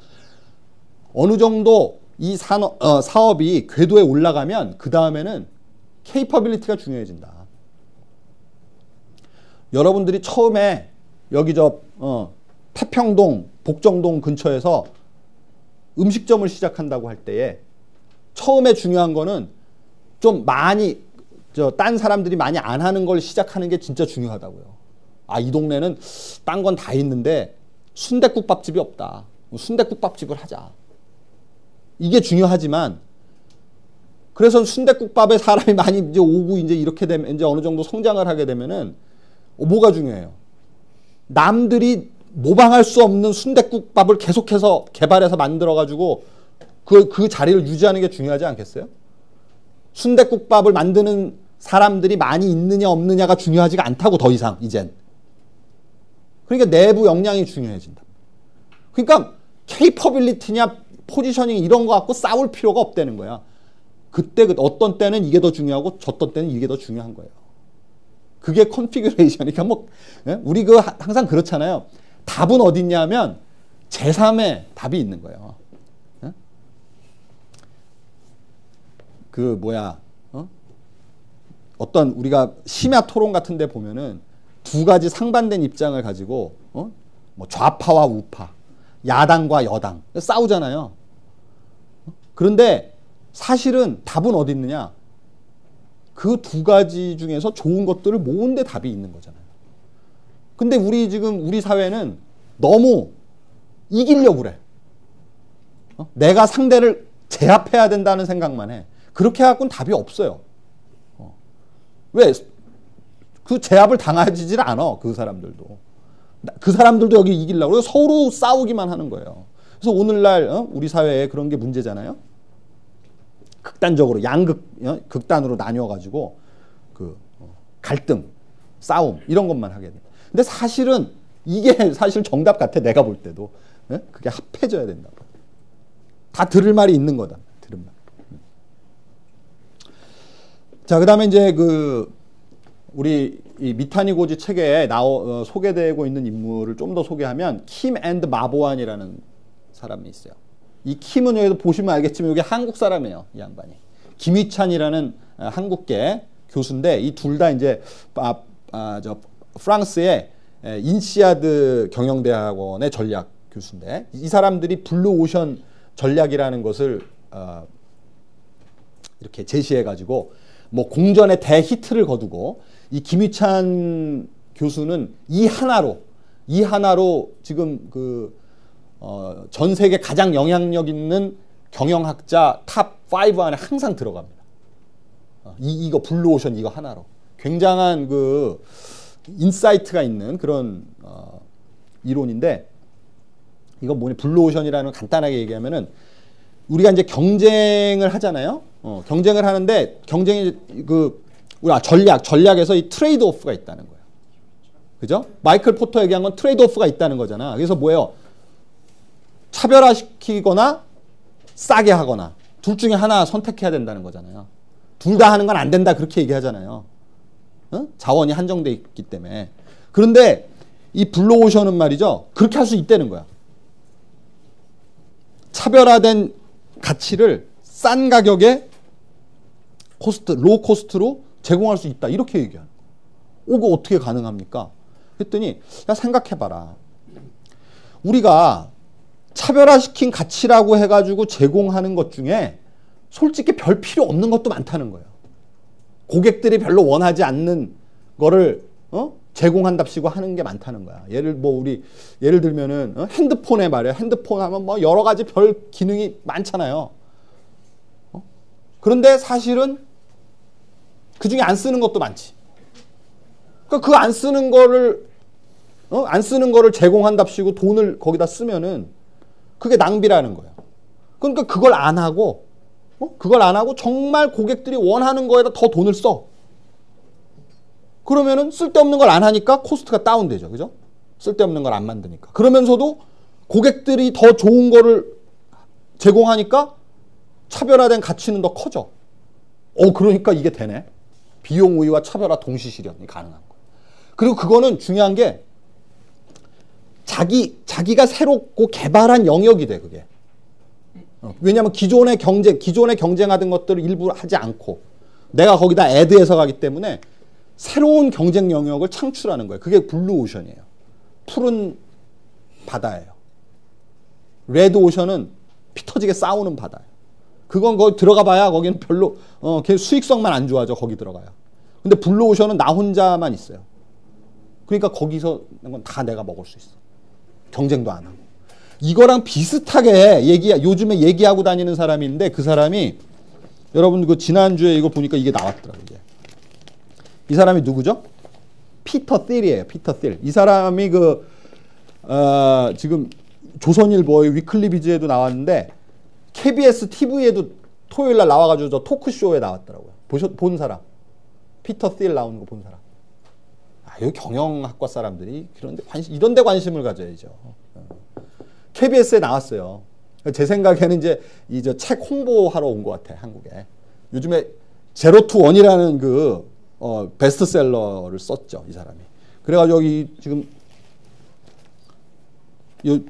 어느 정도 이 사업이 궤도에 올라가면 그 다음에는 케이퍼빌리티가 중요해진다. 여러분들이 처음에 여기 태평동, 복정동 근처에서 음식점을 시작한다고 할 때에 처음에 중요한 거는 좀 많이 딴 사람들이 많이 안 하는 걸 시작하는 게 진짜 중요하다고요. 이 동네는 딴 건 다 있는데 순댓국밥집이 없다. 순댓국밥집을 하자. 이게 중요하지만 그래서 순댓국밥에 사람이 많이 이제 오고 이제 이렇게 되면 이제 어느 정도 성장을 하게 되면은 뭐가 중요해요? 남들이 모방할 수 없는 순댓국밥을 계속해서 개발해서 만들어가지고 그 자리를 유지하는 게 중요하지 않겠어요? 순댓국밥을 만드는 사람들이 많이 있느냐 없느냐가 중요하지가 않다고 더 이상 이젠. 그러니까 내부 역량이 중요해진다. 그러니까 케이퍼빌리티냐 포지셔닝 이런 거 갖고 싸울 필요가 없다는 거야. 그때 어떤 때는 이게 더 중요하고 어떤 때는 이게 더 중요한 거예요. 그게 컨피규레이션이니까 뭐 우리 항상 그렇잖아요. 답은 어디 있냐면 제3의 답이 있는 거예요. 어떤 우리가 심야 토론 같은 데 보면은 두 가지 상반된 입장을 가지고 뭐 좌파와 우파, 야당과 여당 싸우잖아요. 그런데 사실은 답은 어디 있느냐? 그 두 가지 중에서 좋은 것들을 모은 데 답이 있는 거잖아요. 근데 우리 사회는 너무 이기려고 그래. 내가 상대를 제압해야 된다는 생각만 해. 그렇게 해갖고는 답이 없어요. 왜? 그 제압을 당하지질 않아. 그 사람들도. 그 사람들도 여기 이기려고. 그래서 서로 싸우기만 하는 거예요. 그래서 오늘날 우리 사회에 그런 게 문제잖아요. 극단적으로 극단으로 나뉘어가지고 갈등, 싸움 이런 것만 하게 돼. 근데 사실은 이게 사실 정답 같아. 내가 볼 때도. 그게 합해져야 된다. 다 들을 말이 있는 거다. 들은 말. 자, 그다음에 이제 우리 이 미타니 고지 책에 소개되고 있는 인물을 좀 더 소개하면 킴 앤드 마보안이라는 사람이 있어요. 이 킴은 여기도 보시면 알겠지만 이게 한국 사람이에요. 이 양반이. 김희찬이라는 한국계 교수인데 이 둘 다 이제 프랑스의 인시아드 경영대학원의 전략 교수인데 이 사람들이 블루오션 전략이라는 것을 이렇게 제시해가지고 뭐 공전의 대히트를 거두고 이 김희찬 교수는 이 하나로 지금 전 세계 가장 영향력 있는 경영학자 탑 5 안에 항상 들어갑니다. 이거 블루오션 이거 하나로 굉장한 인사이트가 있는 그런 이론인데 이거 뭐냐 블루오션이라는 간단하게 얘기하면은 우리가 이제 경쟁을 하잖아요. 경쟁을 하는데 경쟁이 전략에서 이 트레이드 오프가 있다는 거예요. 그죠? 마이클 포터 얘기한 건 트레이드 오프가 있다는 거잖아. 그래서 뭐예요? 차별화시키거나 싸게 하거나 둘 중에 하나 선택해야 된다는 거잖아요. 둘 다 하는 건 안 된다 그렇게 얘기하잖아요. 자원이 한정돼 있기 때문에. 그런데 이 블루오션은 말이죠. 그렇게 할 수 있다는 거야. 차별화된 가치를 싼 가격에 로우 코스트로 제공할 수 있다. 이렇게 얘기하는 거야. 그거 어떻게 가능합니까? 했더니 야 생각해봐라. 우리가 차별화시킨 가치라고 해가지고 제공하는 것 중에 솔직히 별 필요 없는 것도 많다는 거예요. 고객들이 별로 원하지 않는 거를 제공한답시고 하는 게 많다는 거야. 예를 들면은 핸드폰에 말이야. 핸드폰 하면 뭐 여러 가지 별 기능이 많잖아요. 그런데 사실은 그 중에 안 쓰는 것도 많지. 그러니까 그 안 쓰는 거를 제공한답시고 돈을 거기다 쓰면은 그게 낭비라는 거예요. 그러니까 그걸 안 하고 정말 고객들이 원하는 거에다 더 돈을 써. 그러면은 쓸데없는 걸 안 하니까 코스트가 다운되죠. 그죠? 쓸데없는 걸 안 만드니까. 그러면서도 고객들이 더 좋은 거를 제공하니까 차별화된 가치는 더 커져. 그러니까 이게 되네. 비용 우위와 차별화 동시 실현이 가능한 거예요. 그리고 그거는 중요한 게 자기가 새롭고 개발한 영역이 돼, 그게. 왜냐하면 기존에 경쟁하던 것들을 일부 하지 않고 내가 거기다 애드해서 가기 때문에 새로운 경쟁 영역을 창출하는 거예요. 그게 블루오션이에요. 푸른 바다예요. 레드오션은 피 터지게 싸우는 바다예요. 그건 거기 들어가 봐야 거기는 별로 수익성만 안 좋아져. 거기 들어가야. 근데 블루오션은 나 혼자만 있어요. 그러니까 거기서 다 내가 먹을 수 있어. 경쟁도 안 하고. 이거랑 비슷하게 요즘에 얘기하고 다니는 사람이 있는데 그 사람이 여러분 지난주에 이거 보니까 이게 나왔더라고요. 이 사람이 누구죠? 피터 틸이에요. 피터 틸. 이 사람이 지금 조선일보의 위클리 비즈에도 나왔는데 KBS TV에도 토요일 날 나와가지고 저 토크쇼에 나왔더라고요. 본 사람. 피터 틸 나오는 거 본 사람. 여기 경영학과 사람들이 이런 데 관심을 가져야죠. KBS에 나왔어요. 제 생각에는 이제 책 홍보하러 온 것 같아, 한국에. 요즘에 제로 투 원이라는 베스트셀러를 썼죠, 이 사람이. 그래가지고 여기 지금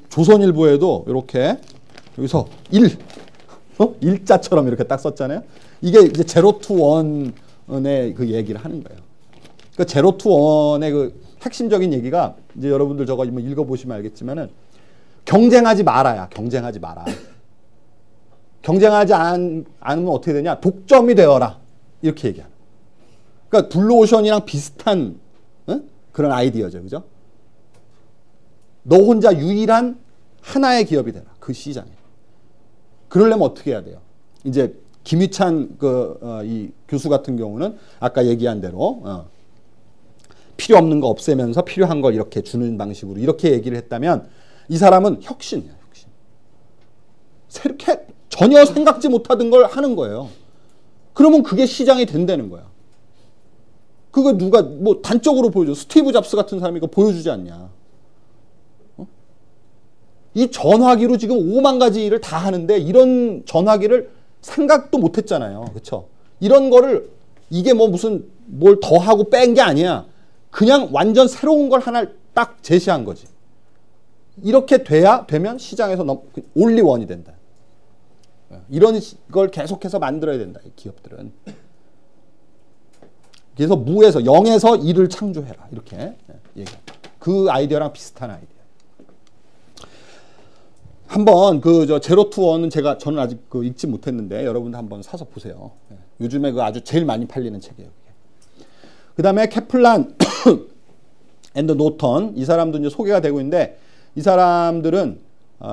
조선일보에도 이렇게 여기서 일자처럼 이렇게 딱 썼잖아요. 이게 이제 제로 투 원의 그 얘기를 하는 거예요. 그 제로 투 원의 그 핵심적인 얘기가 이제 여러분들 저거 읽어보시면 알겠지만은 경쟁하지 말아야. 경쟁하지 마라. 경쟁하지 않으면 어떻게 되냐? 독점이 되어라. 이렇게 얘기하는. 그러니까 블루오션이랑 비슷한 그런 아이디어죠. 그죠? 너 혼자 유일한 하나의 기업이 되라. 그 시장에. 그러려면 어떻게 해야 돼요? 이제 김희찬 이 교수 같은 경우는 아까 얘기한 대로 필요 없는 거 없애면서 필요한 걸 이렇게 주는 방식으로 이렇게 얘기를 했다면 이 사람은 혁신이야, 혁신. 새롭게 전혀 생각지 못하던 걸 하는 거예요. 그러면 그게 시장이 된다는 거야. 그거 누가 뭐 단적으로 보여줘. 스티브 잡스 같은 사람이 이거 보여주지 않냐. 이 전화기로 지금 5만 가지 일을 다 하는데 이런 전화기를 생각도 못 했잖아요. 그렇죠? 이런 거를 이게 뭐 무슨 뭘 더 하고 뺀 게 아니야. 그냥 완전 새로운 걸 하나 딱 제시한 거지. 이렇게 되면 시장에서 올리원이 된다. 이런 걸 계속해서 만들어야 된다. 이 기업들은. 그래서 무에서 0에서 1을 창조해라. 이렇게 얘기합니다. 그 아이디어랑 비슷한 아이디어. 한번 저 제로 투 원은 저는 아직 읽지 못했는데 여러분도 한번 사서 보세요. 요즘에 아주 제일 많이 팔리는 책이에요. 그 다음에 캐플란 앤드 노턴 이 사람도 이제 소개가 되고 있는데 이 사람들은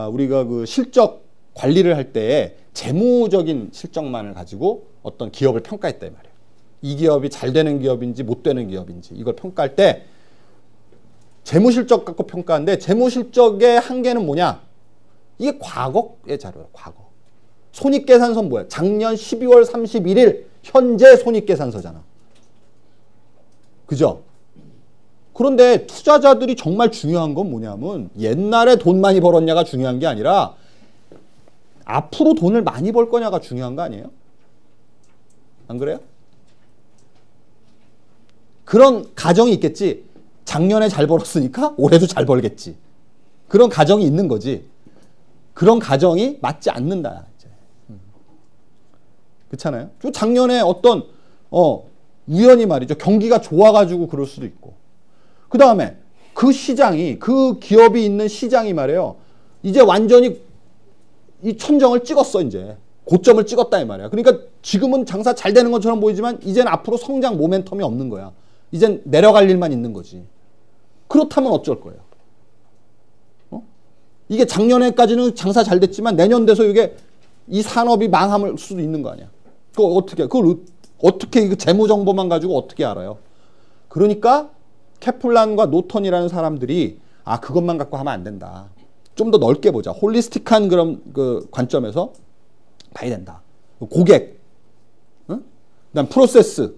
우리가 실적 관리를 할 때에 재무적인 실적만을 가지고 어떤 기업을 평가했다 이 말이에요. 이 기업이 잘 되는 기업인지 못 되는 기업인지 이걸 평가할 때 재무실적 갖고 평가하는데 재무실적의 한계는 뭐냐? 이게 과거의 자료예요. 과거. 손익계산서는 뭐야? 작년 12월 31일 현재 손익계산서잖아. 그죠? 그런데 투자자들이 정말 중요한 건 뭐냐면 옛날에 돈 많이 벌었냐가 중요한 게 아니라 앞으로 돈을 많이 벌 거냐가 중요한 거 아니에요? 안 그래요? 그런 가정이 있겠지. 작년에 잘 벌었으니까 올해도 잘 벌겠지. 그런 가정이 있는 거지. 그런 가정이 맞지 않는다. 이제. 그렇잖아요. 작년에 어떤 우연히 말이죠. 경기가 좋아가지고 그럴 수도 있고. 그 다음에 그 시장이 그 기업이 있는 시장이 말이에요. 이제 완전히 이 천정을 찍었어. 이제 고점을 찍었다 이 말이야. 그러니까 지금은 장사 잘 되는 것처럼 보이지만 이제는 앞으로 성장 모멘텀이 없는 거야. 이젠 내려갈 일만 있는 거지. 그렇다면 어쩔 거예요? 이게 작년에까지는 장사 잘 됐지만 내년 돼서 이게 이 산업이 망할 수도 있는 거 아니야. 그걸 어떻게 그 재무 정보만 가지고 어떻게 알아요? 그러니까 캐플란과 노턴이라는 사람들이 그것만 갖고 하면 안 된다. 좀 더 넓게 보자. 홀리스틱한 그런 그 관점에서 봐야 된다. 고객, 그다음 프로세스,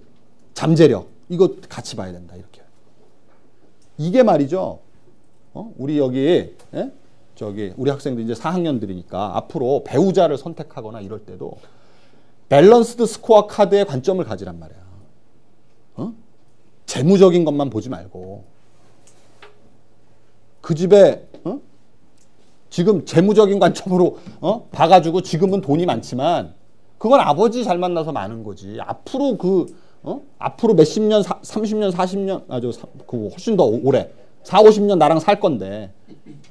잠재력 이거 같이 봐야 된다. 이렇게. 이게 말이죠. 우리 여기 우리 학생들 이제 4학년들이니까 앞으로 배우자를 선택하거나 이럴 때도 밸런스드 스코어 카드의 관점을 가지란 말이야. 재무적인 것만 보지 말고 그 집에 지금 재무적인 관점으로 봐가지고 지금은 돈이 많지만 그건 아버지 잘 만나서 많은 거지. 앞으로 앞으로 몇십 년, 30년, 40년 그 훨씬 더 오래 4, 50년 나랑 살 건데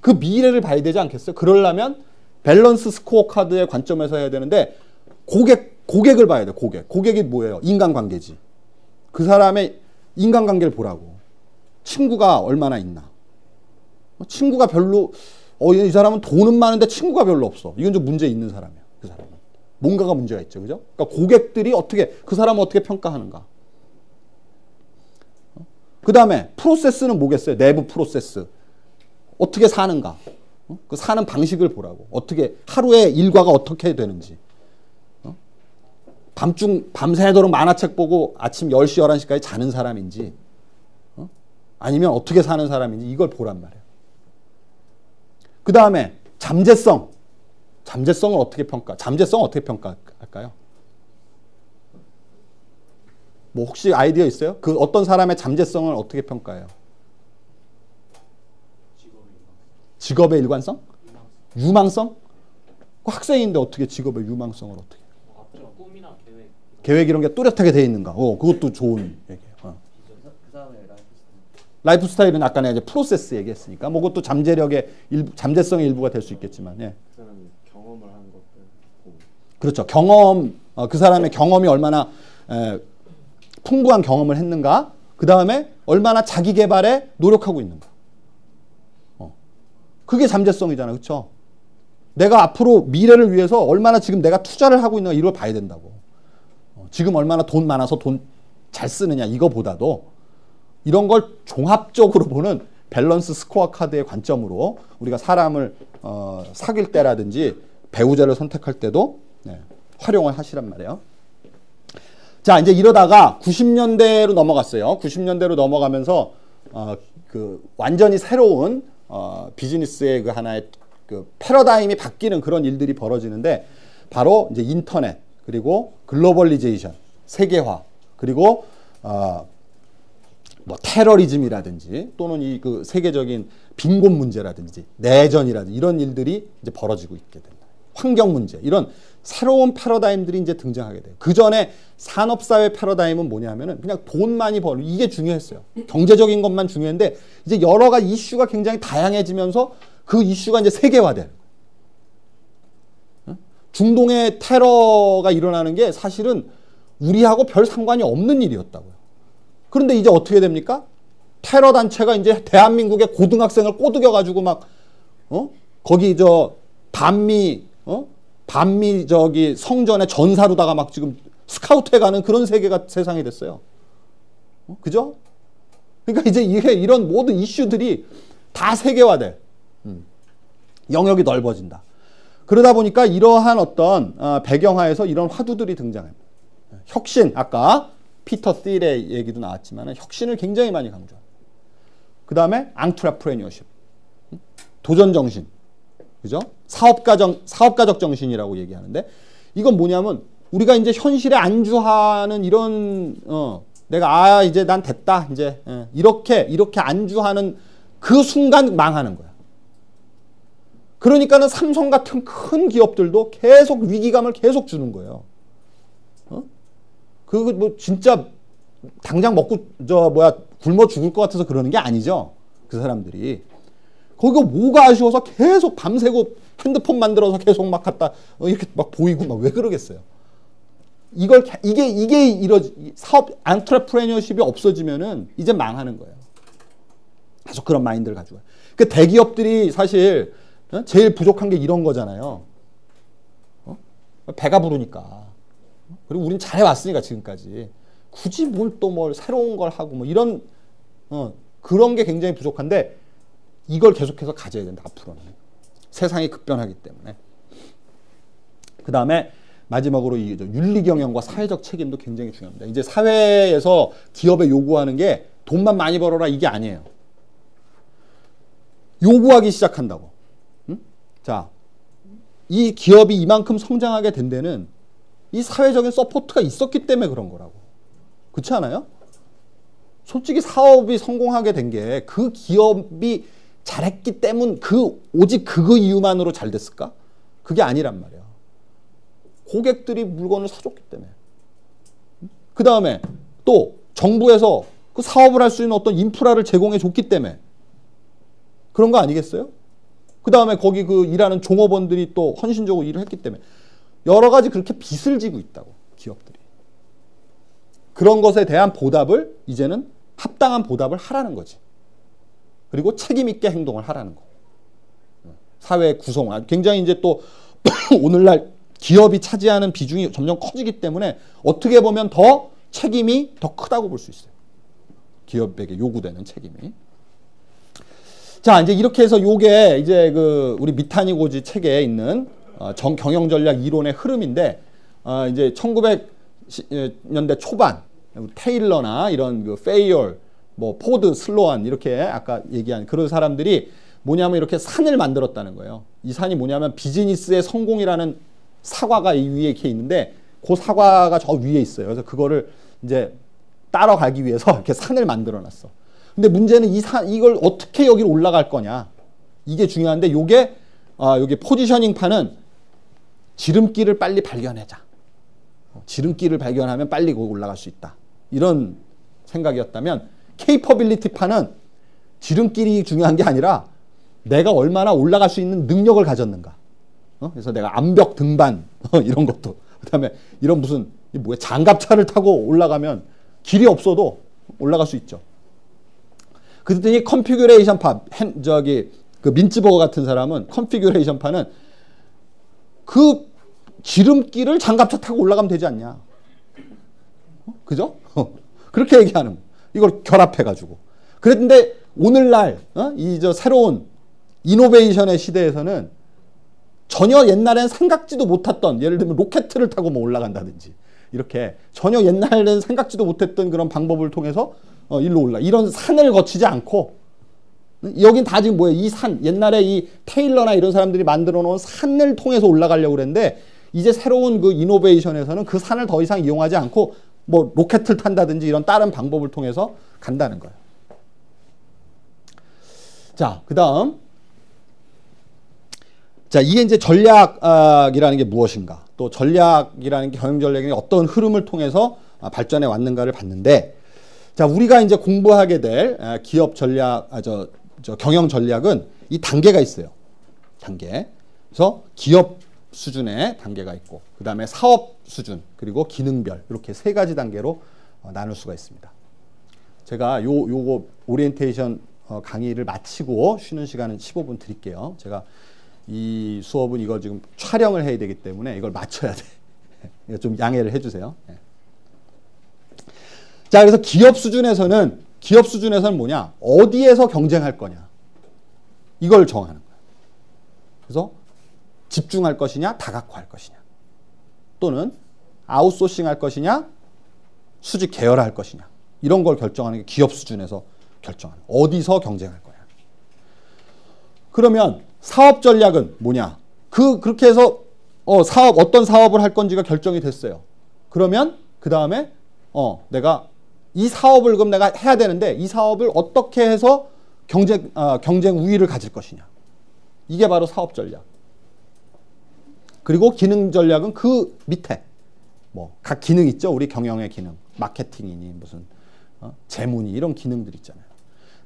그 미래를 봐야 되지 않겠어요? 그러려면 밸런스 스코어 카드의 관점에서 해야 되는데 고객을 봐야 돼. 고객이 뭐예요? 인간관계지. 그 사람의 인간관계를 보라고. 친구가 얼마나 있나. 친구가 별로 이 사람은 돈은 많은데 친구가 별로 없어. 이건 좀 문제 있는 사람이야. 그 사람은. 뭔가가 문제가 있죠. 그죠? 그러니까 고객들이 그 사람을 어떻게 평가하는가. 그 다음에 프로세스는 뭐겠어요? 내부 프로세스. 어떻게 사는가? 그 사는 방식을 보라고. 어떻게 하루의 일과가 어떻게 되는지. 밤새도록 만화책 보고 아침 10시, 11시까지 자는 사람인지 아니면 어떻게 사는 사람인지 이걸 보란 말이에요. 그 다음에 잠재성. 잠재성을 어떻게 평가할까요? 뭐 혹시 아이디어 있어요? 그 어떤 사람의 잠재성을 어떻게 평가해요? 직업의 일관성? 유망성? 그 학생인데 어떻게 직업의 유망성을 어떻게? 꿈이나 계획 이런 게 뚜렷하게 돼 있는가? 그것도 좋은 얘기예요. 그 다음에 라이프 스타일은 아까 내가 이제 프로세스 얘기했으니까 뭐 그것도 잠재성의 일부가 될 수 있겠지만, 예. 그 사람이 경험을 하는 것들 보고. 그렇죠. 경험, 그 사람의 경험이 얼마나 풍부한 경험을 했는가? 그 다음에 얼마나 자기 개발에 노력하고 있는가? 그게 잠재성이잖아, 그렇죠? 내가 앞으로 미래를 위해서 얼마나 지금 내가 투자를 하고 있는가 이걸 봐야 된다고. 지금 얼마나 돈 많아서 돈 잘 쓰느냐 이거보다도 이런 걸 종합적으로 보는 밸런스 스코어 카드의 관점으로 우리가 사람을 사귈 때라든지 배우자를 선택할 때도 활용을 하시란 말이에요. 자, 이제 이러다가 90년대로 넘어갔어요. 90년대로 넘어가면서 그 완전히 새로운 비즈니스의 그 하나의 그 패러다임이 바뀌는 그런 일들이 벌어지는데 바로 이제 인터넷 그리고 글로벌리제이션, 세계화 그리고 뭐 테러리즘이라든지 또는 이 그 세계적인 빈곤 문제라든지 내전이라든지 이런 일들이 이제 벌어지고 있게 된다. 환경 문제 이런 새로운 패러다임들이 이제 등장하게 돼요. 그 전에 산업사회 패러다임은 뭐냐면은 그냥 돈 많이 벌는 이게 중요했어요. 경제적인 것만 중요했는데 이제 여러 가지 이슈가 굉장히 다양해지면서 그 이슈가 이제 세계화돼요. 중동의 테러가 일어나는 게 사실은 우리하고 별 상관이 없는 일이었다고요. 그런데 이제 어떻게 됩니까? 테러 단체가 이제 대한민국의 고등학생을 꼬드겨가지고 막 거기 반미 저기 성전에 전사로다가 막 지금 스카우트해가는 그런 세상이 됐어요. 그죠? 그러니까 이제 이런 모든 이슈들이 다 세계화돼. 영역이 넓어진다. 그러다 보니까 이러한 어떤 배경하에서 이런 화두들이 등장합니다. 혁신, 아까 피터 థ일의 얘기도 나왔지만 혁신을 굉장히 많이 강조합니다. 그 다음에 앙트레프레니어십, 도전정신, 그죠? 사업가적 정신이라고 얘기하는데 이건 뭐냐면 우리가 이제 현실에 안주하는 이런 내가 이제 난 됐다 이제 이렇게 안주하는 그 순간 망하는 거야. 그러니까는 삼성 같은 큰 기업들도 계속 위기감을 계속 주는 거예요. 그거 뭐 진짜 당장 먹고 굶어 죽을 것 같아서 그러는 게 아니죠. 그 사람들이. 거기가 뭐가 아쉬워서 계속 밤새고 핸드폰 만들어서 계속 막 갖다 이렇게 막 보이고 막 왜 그러겠어요. 이게 사업 안트레프레니어십이 없어지면은 이제 망하는 거예요. 계속 그런 마인드를 가지고. 그 대기업들이 사실 제일 부족한 게 이런 거잖아요. 배가 부르니까. 그리고 우린 잘해왔으니까 지금까지. 굳이 뭘 새로운 걸 하고 뭐 이런 그런 게 굉장히 부족한데 이걸 계속해서 가져야 된다 앞으로는. 세상이 급변하기 때문에. 그 다음에 마지막으로 이 윤리경영과 사회적 책임도 굉장히 중요합니다. 이제 사회에서 기업에 요구하는 게 돈만 많이 벌어라 이게 아니에요. 요구하기 시작한다고. 자, 이 기업이 이만큼 성장하게 된 데는 이 사회적인 서포트가 있었기 때문에 그런 거라고. 그렇지 않아요? 솔직히 사업이 성공하게 된 게 그 기업이 잘했기 때문 오직 그 이유만으로 잘 됐을까? 그게 아니란 말이야. 고객들이 물건을 사줬기 때문에. 그 다음에 또 정부에서 그 사업을 할 수 있는 어떤 인프라를 제공해 줬기 때문에 그런 거 아니겠어요? 그 다음에 거기 일하는 종업원들이 또 헌신적으로 일을 했기 때문에 여러 가지 그렇게 빚을 지고 있다고 기업들이. 그런 것에 대한 보답을 이제는 합당한 보답을 하라는 거지. 그리고 책임 있게 행동을 하라는 거. 사회 구성. 굉장히 이제 또 오늘날 기업이 차지하는 비중이 점점 커지기 때문에 어떻게 보면 더 책임이 더 크다고 볼 수 있어요. 기업에게 요구되는 책임이. 자, 이제 이렇게 해서 요게 이제 그 우리 미타니 고지 책에 있는 경영 전략 이론의 흐름인데, 이제 1900년대 초반 테일러나 이런 그 페이얼, 뭐 포드, 슬로안 이렇게 아까 얘기한 그런 사람들이 뭐냐면 이렇게 산을 만들었다는 거예요. 이 산이 뭐냐면 비즈니스의 성공이라는 사과가 이 위에 이렇게 있는데 그 사과가 저 위에 있어요. 그래서 그거를 이제 따라가기 위해서 이렇게 산을 만들어 놨어. 근데 문제는 이걸 어떻게 여기로 올라갈 거냐. 이게 중요한데 요게 여기 포지셔닝파는 지름길을 빨리 발견하자. 지름길을 발견하면 빨리 거기 올라갈 수 있다. 이런 생각이었다면 케이퍼빌리티파는 지름길이 중요한 게 아니라 내가 얼마나 올라갈 수 있는 능력을 가졌는가. 그래서 내가 암벽 등반 이런 것도, 그다음에 이런 무슨 뭐야 장갑차를 타고 올라가면 길이 없어도 올라갈 수 있죠. 그랬더니 컨피규레이션파, 그 민츠버거 같은 사람은 컨피규레이션파는 그 지름길을 장갑차 타고 올라가면 되지 않냐. 그죠? 그렇게 얘기하는 거예요. 이걸 결합해가지고. 그랬는데 오늘날 이 새로운 이노베이션의 시대에서는 전혀 옛날엔 생각지도 못했던, 예를 들면 로켓을 타고 뭐 올라간다든지 이렇게 전혀 옛날에는 생각지도 못했던 그런 방법을 통해서 일로 올라. 이런 산을 거치지 않고, 여긴 다 지금 뭐예요? 이 산, 옛날에 이 테일러나 이런 사람들이 만들어 놓은 산을 통해서 올라가려고 그랬는데, 이제 새로운 그 이노베이션에서는 그 산을 더 이상 이용하지 않고 뭐 로켓을 탄다든지 이런 다른 방법을 통해서 간다는 거예요. 자, 그 다음. 자, 이게 이제 전략이라는 게 무엇인가, 또 전략이라는 게 경영 전략이 어떤 흐름을 통해서 발전해 왔는가를 봤는데, 자, 우리가 이제 공부하게 될 기업 전략, 경영 전략은 이 단계가 있어요. 단계. 그래서 기업 수준의 단계가 있고, 그 다음에 사업 수준, 그리고 기능별, 이렇게 세 가지 단계로 나눌 수가 있습니다. 제가 요거 오리엔테이션 강의를 마치고 쉬는 시간은 15분 드릴게요. 제가 이 수업은 이거 지금 촬영을 해야 되기 때문에 이걸 맞춰야 돼. 좀 양해를 해주세요. 자, 그래서 기업 수준에서는 뭐냐? 어디에서 경쟁할 거냐? 이걸 정하는 거예요. 그래서 집중할 것이냐, 다각화할 것이냐, 또는 아웃소싱 할 것이냐, 수직 계열화할 것이냐, 이런 걸 결정하는 게 기업 수준에서 결정하는 거예요. 어디서 경쟁할 거냐. 그러면 사업 전략은 뭐냐? 그렇게 해서 어떤 사업을 할 건지가 결정이 됐어요. 그러면 그 다음에 내가 이 사업을 그럼 내가 해야 되는데, 이 사업을 어떻게 해서 경쟁 우위를 가질 것이냐. 이게 바로 사업 전략. 그리고 기능 전략은 그 밑에 뭐 각 기능 있죠. 우리 경영의 기능, 마케팅이니 무슨 재무니 이런 기능들 있잖아요.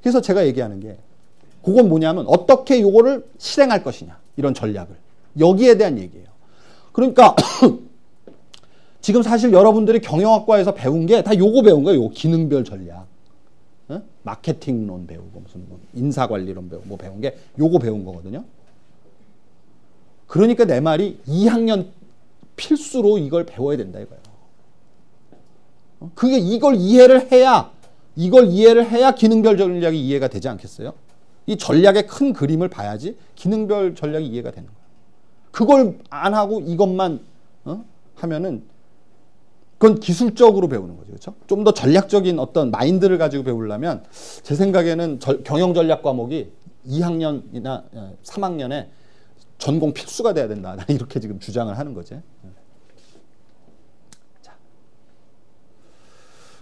그래서 제가 얘기하는 게 그건 뭐냐면 어떻게 요거를 실행할 것이냐, 이런 전략을, 여기에 대한 얘기예요. 그러니까 지금 사실 여러분들이 경영학과에서 배운 게 다 요거 배운 거예요. 요 기능별 전략, 마케팅론 배우고 무슨 인사관리론 배우고 뭐 배운 게 요거 배운 거거든요. 그러니까 내 말이 2학년 필수로 이걸 배워야 된다 이거예요. 그게 이걸 이해를 해야 기능별 전략이 이해가 되지 않겠어요? 이 전략의 큰 그림을 봐야지 기능별 전략이 이해가 되는 거예요. 그걸 안 하고 이것만 하면은 그건 기술적으로 배우는 거죠. 그렇죠? 좀 더 전략적인 어떤 마인드를 가지고 배우려면 제 생각에는 경영 전략 과목이 2학년이나 3학년에 전공 필수가 돼야 된다. 이렇게 지금 주장을 하는 거지. 자.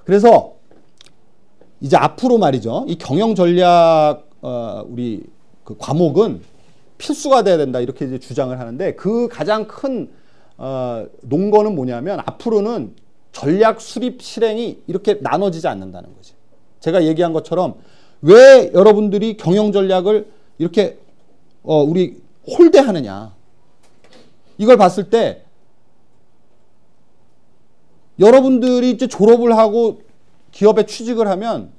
그래서 이제 앞으로 말이죠. 이 경영 전략 우리 그 과목은 필수가 돼야 된다. 이렇게 이제 주장을 하는데, 그 가장 큰 논거는 뭐냐면 앞으로는 전략 수립 실행이 이렇게 나눠지지 않는다는 거지. 제가 얘기한 것처럼 왜 여러분들이 경영 전략을 이렇게 우리 홀대하느냐. 이걸 봤을 때 여러분들이 이제 졸업을 하고 기업에 취직을 하면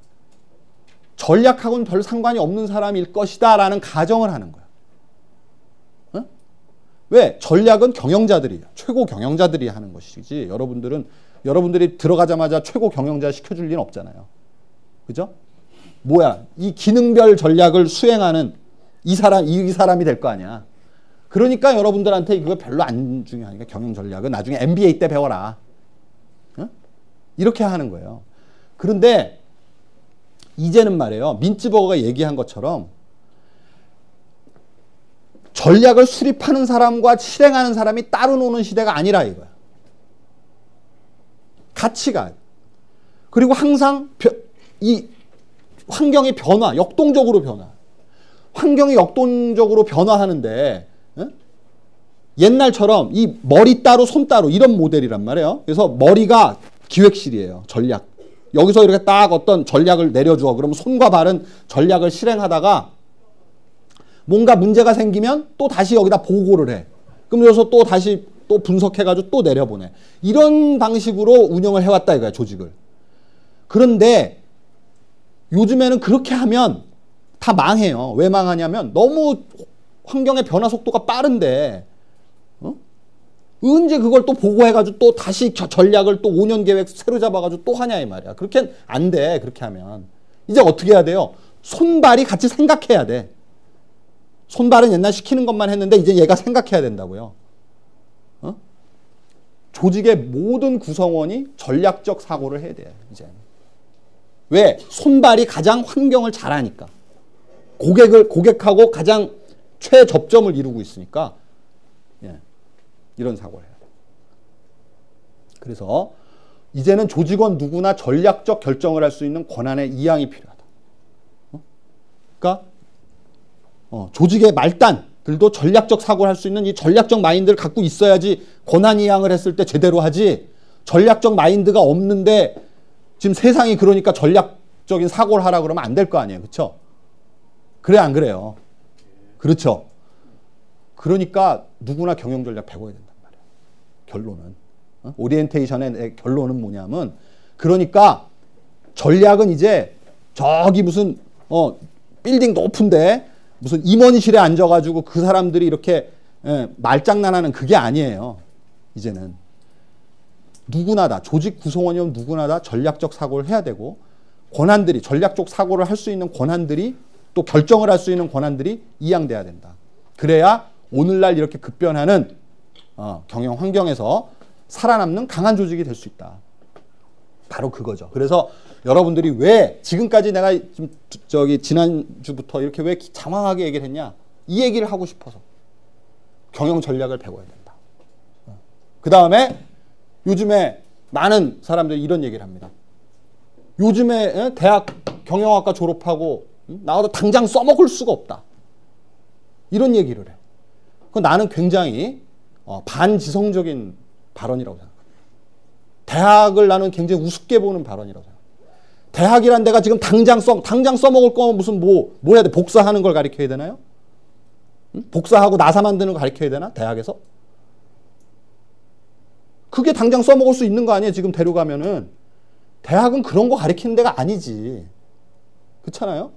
전략하고는 별 상관이 없는 사람일 것이다 라는 가정을 하는 거야. 왜? 전략은 경영자들이, 최고 경영자들이 하는 것이지, 여러분들이 들어가자마자 최고 경영자 시켜줄 리는 없잖아요. 그죠? 뭐야? 이 기능별 전략을 수행하는 이 사람이 될 거 아니야. 그러니까 여러분들한테 이거 별로 안 중요하니까 경영 전략은 나중에 MBA 때 배워라. 어? 이렇게 하는 거예요. 그런데 이제는 말이에요. 민츠버거가 얘기한 것처럼 전략을 수립하는 사람과 실행하는 사람이 따로 노는 시대가 아니라 이거야. 같이 가요. 그리고 항상 이 환경의 변화, 역동적으로 변화. 환경이 역동적으로 변화하는데 옛날처럼 이 머리 따로 손 따로 이런 모델이란 말이에요. 그래서 머리가 기획실이에요. 전략. 여기서 이렇게 딱 어떤 전략을 내려줘. 그러면 손과 발은 전략을 실행하다가 뭔가 문제가 생기면 또 다시 여기다 보고를 해. 그럼 여기서 또 다시 또 분석해가지고 또 내려보내. 이런 방식으로 운영을 해왔다 이거야, 조직을. 그런데 요즘에는 그렇게 하면 다 망해요. 왜 망하냐면 너무 환경의 변화 속도가 빠른데 언제 그걸 또 보고해가지고 또 다시 전략을 또 5년 계획 새로 잡아가지고 또 하냐 이 말이야. 그렇게 안 돼. 그렇게 하면. 이제 어떻게 해야 돼요? 손발이 같이 생각해야 돼. 손발은 옛날 시키는 것만 했는데 이제 얘가 생각해야 된다고요. 조직의 모든 구성원이 전략적 사고를 해야 돼요. 이제. 왜? 손발이 가장 환경을 잘 아니까. 고객하고 가장 최접점을 이루고 있으니까 이런 사고를 해요. 그래서 이제는 조직원 누구나 전략적 결정을 할 수 있는 권한의 이양이 필요하다. 그러니까 조직의 말단들도 전략적 사고를 할 수 있는 이 전략적 마인드를 갖고 있어야지 권한 이양을 했을 때 제대로 하지. 전략적 마인드가 없는데 지금 세상이 그러니까 전략적인 사고를 하라 그러면 안 될 거 아니에요. 그렇죠? 그래 안 그래요? 그렇죠? 그러니까 누구나 경영 전략 배워야 된단 말이에요. 결론은. 오리엔테이션의 결론은 뭐냐면 그러니까 전략은 이제 저기 무슨 빌딩 높은데 무슨 임원실에 앉아가지고 그 사람들이 이렇게 말장난하는 그게 아니에요. 이제는. 누구나 다 조직 구성원이면 누구나 다 전략적 사고를 해야 되고 권한들이 전략적 사고를 할 수 있는 권한들이 또 결정을 할 수 있는 권한들이 이양돼야 된다. 그래야 오늘날 이렇게 급변하는 경영 환경에서 살아남는 강한 조직이 될 수 있다. 바로 그거죠. 그래서 여러분들이 왜 지금까지 내가 좀 지난주부터 이렇게 왜 장황하게 얘기를 했냐? 이 얘기를 하고 싶어서 경영 전략을 배워야 된다. 그 다음에 요즘에 많은 사람들이 이런 얘기를 합니다. 요즘에 대학 경영학과 졸업하고 나와도 당장 써먹을 수가 없다. 이런 얘기를 해. 나는 굉장히 반지성적인 발언이라고 생각합니다. 대학을 나는 굉장히 우습게 보는 발언이라고 생각합니다. 대학이란 데가 지금 당장 써먹을 거면 무슨 뭐 해야 돼? 복사하는 걸 가르쳐야 되나요? 복사하고 나사 만드는 거 가르쳐야 되나? 대학에서? 그게 당장 써먹을 수 있는 거 아니에요? 지금 데려가면은. 대학은 그런 거 가르치는 데가 아니지. 그렇잖아요?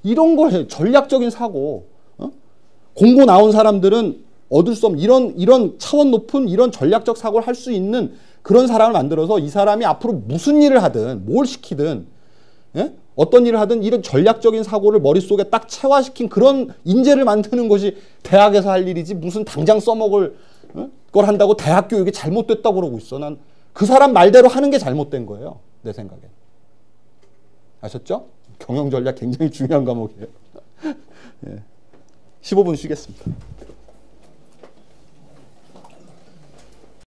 이런 걸 해. 전략적인 사고. 공고 나온 사람들은 얻을 수 없는 이런 차원 높은 이런 전략적 사고를 할 수 있는 그런 사람을 만들어서 이 사람이 앞으로 무슨 일을 하든 뭘 시키든 어떤 일을 하든 이런 전략적인 사고를 머릿속에 딱 체화시킨 그런 인재를 만드는 것이 대학에서 할 일이지 무슨 당장 써먹을 걸 한다고 대학 교육이 잘못됐다고 그러고 있어. 난 그 사람 말대로 하는 게 잘못된 거예요. 내 생각에. 아셨죠? 경영 전략 굉장히 중요한 과목이에요. 15분 쉬겠습니다.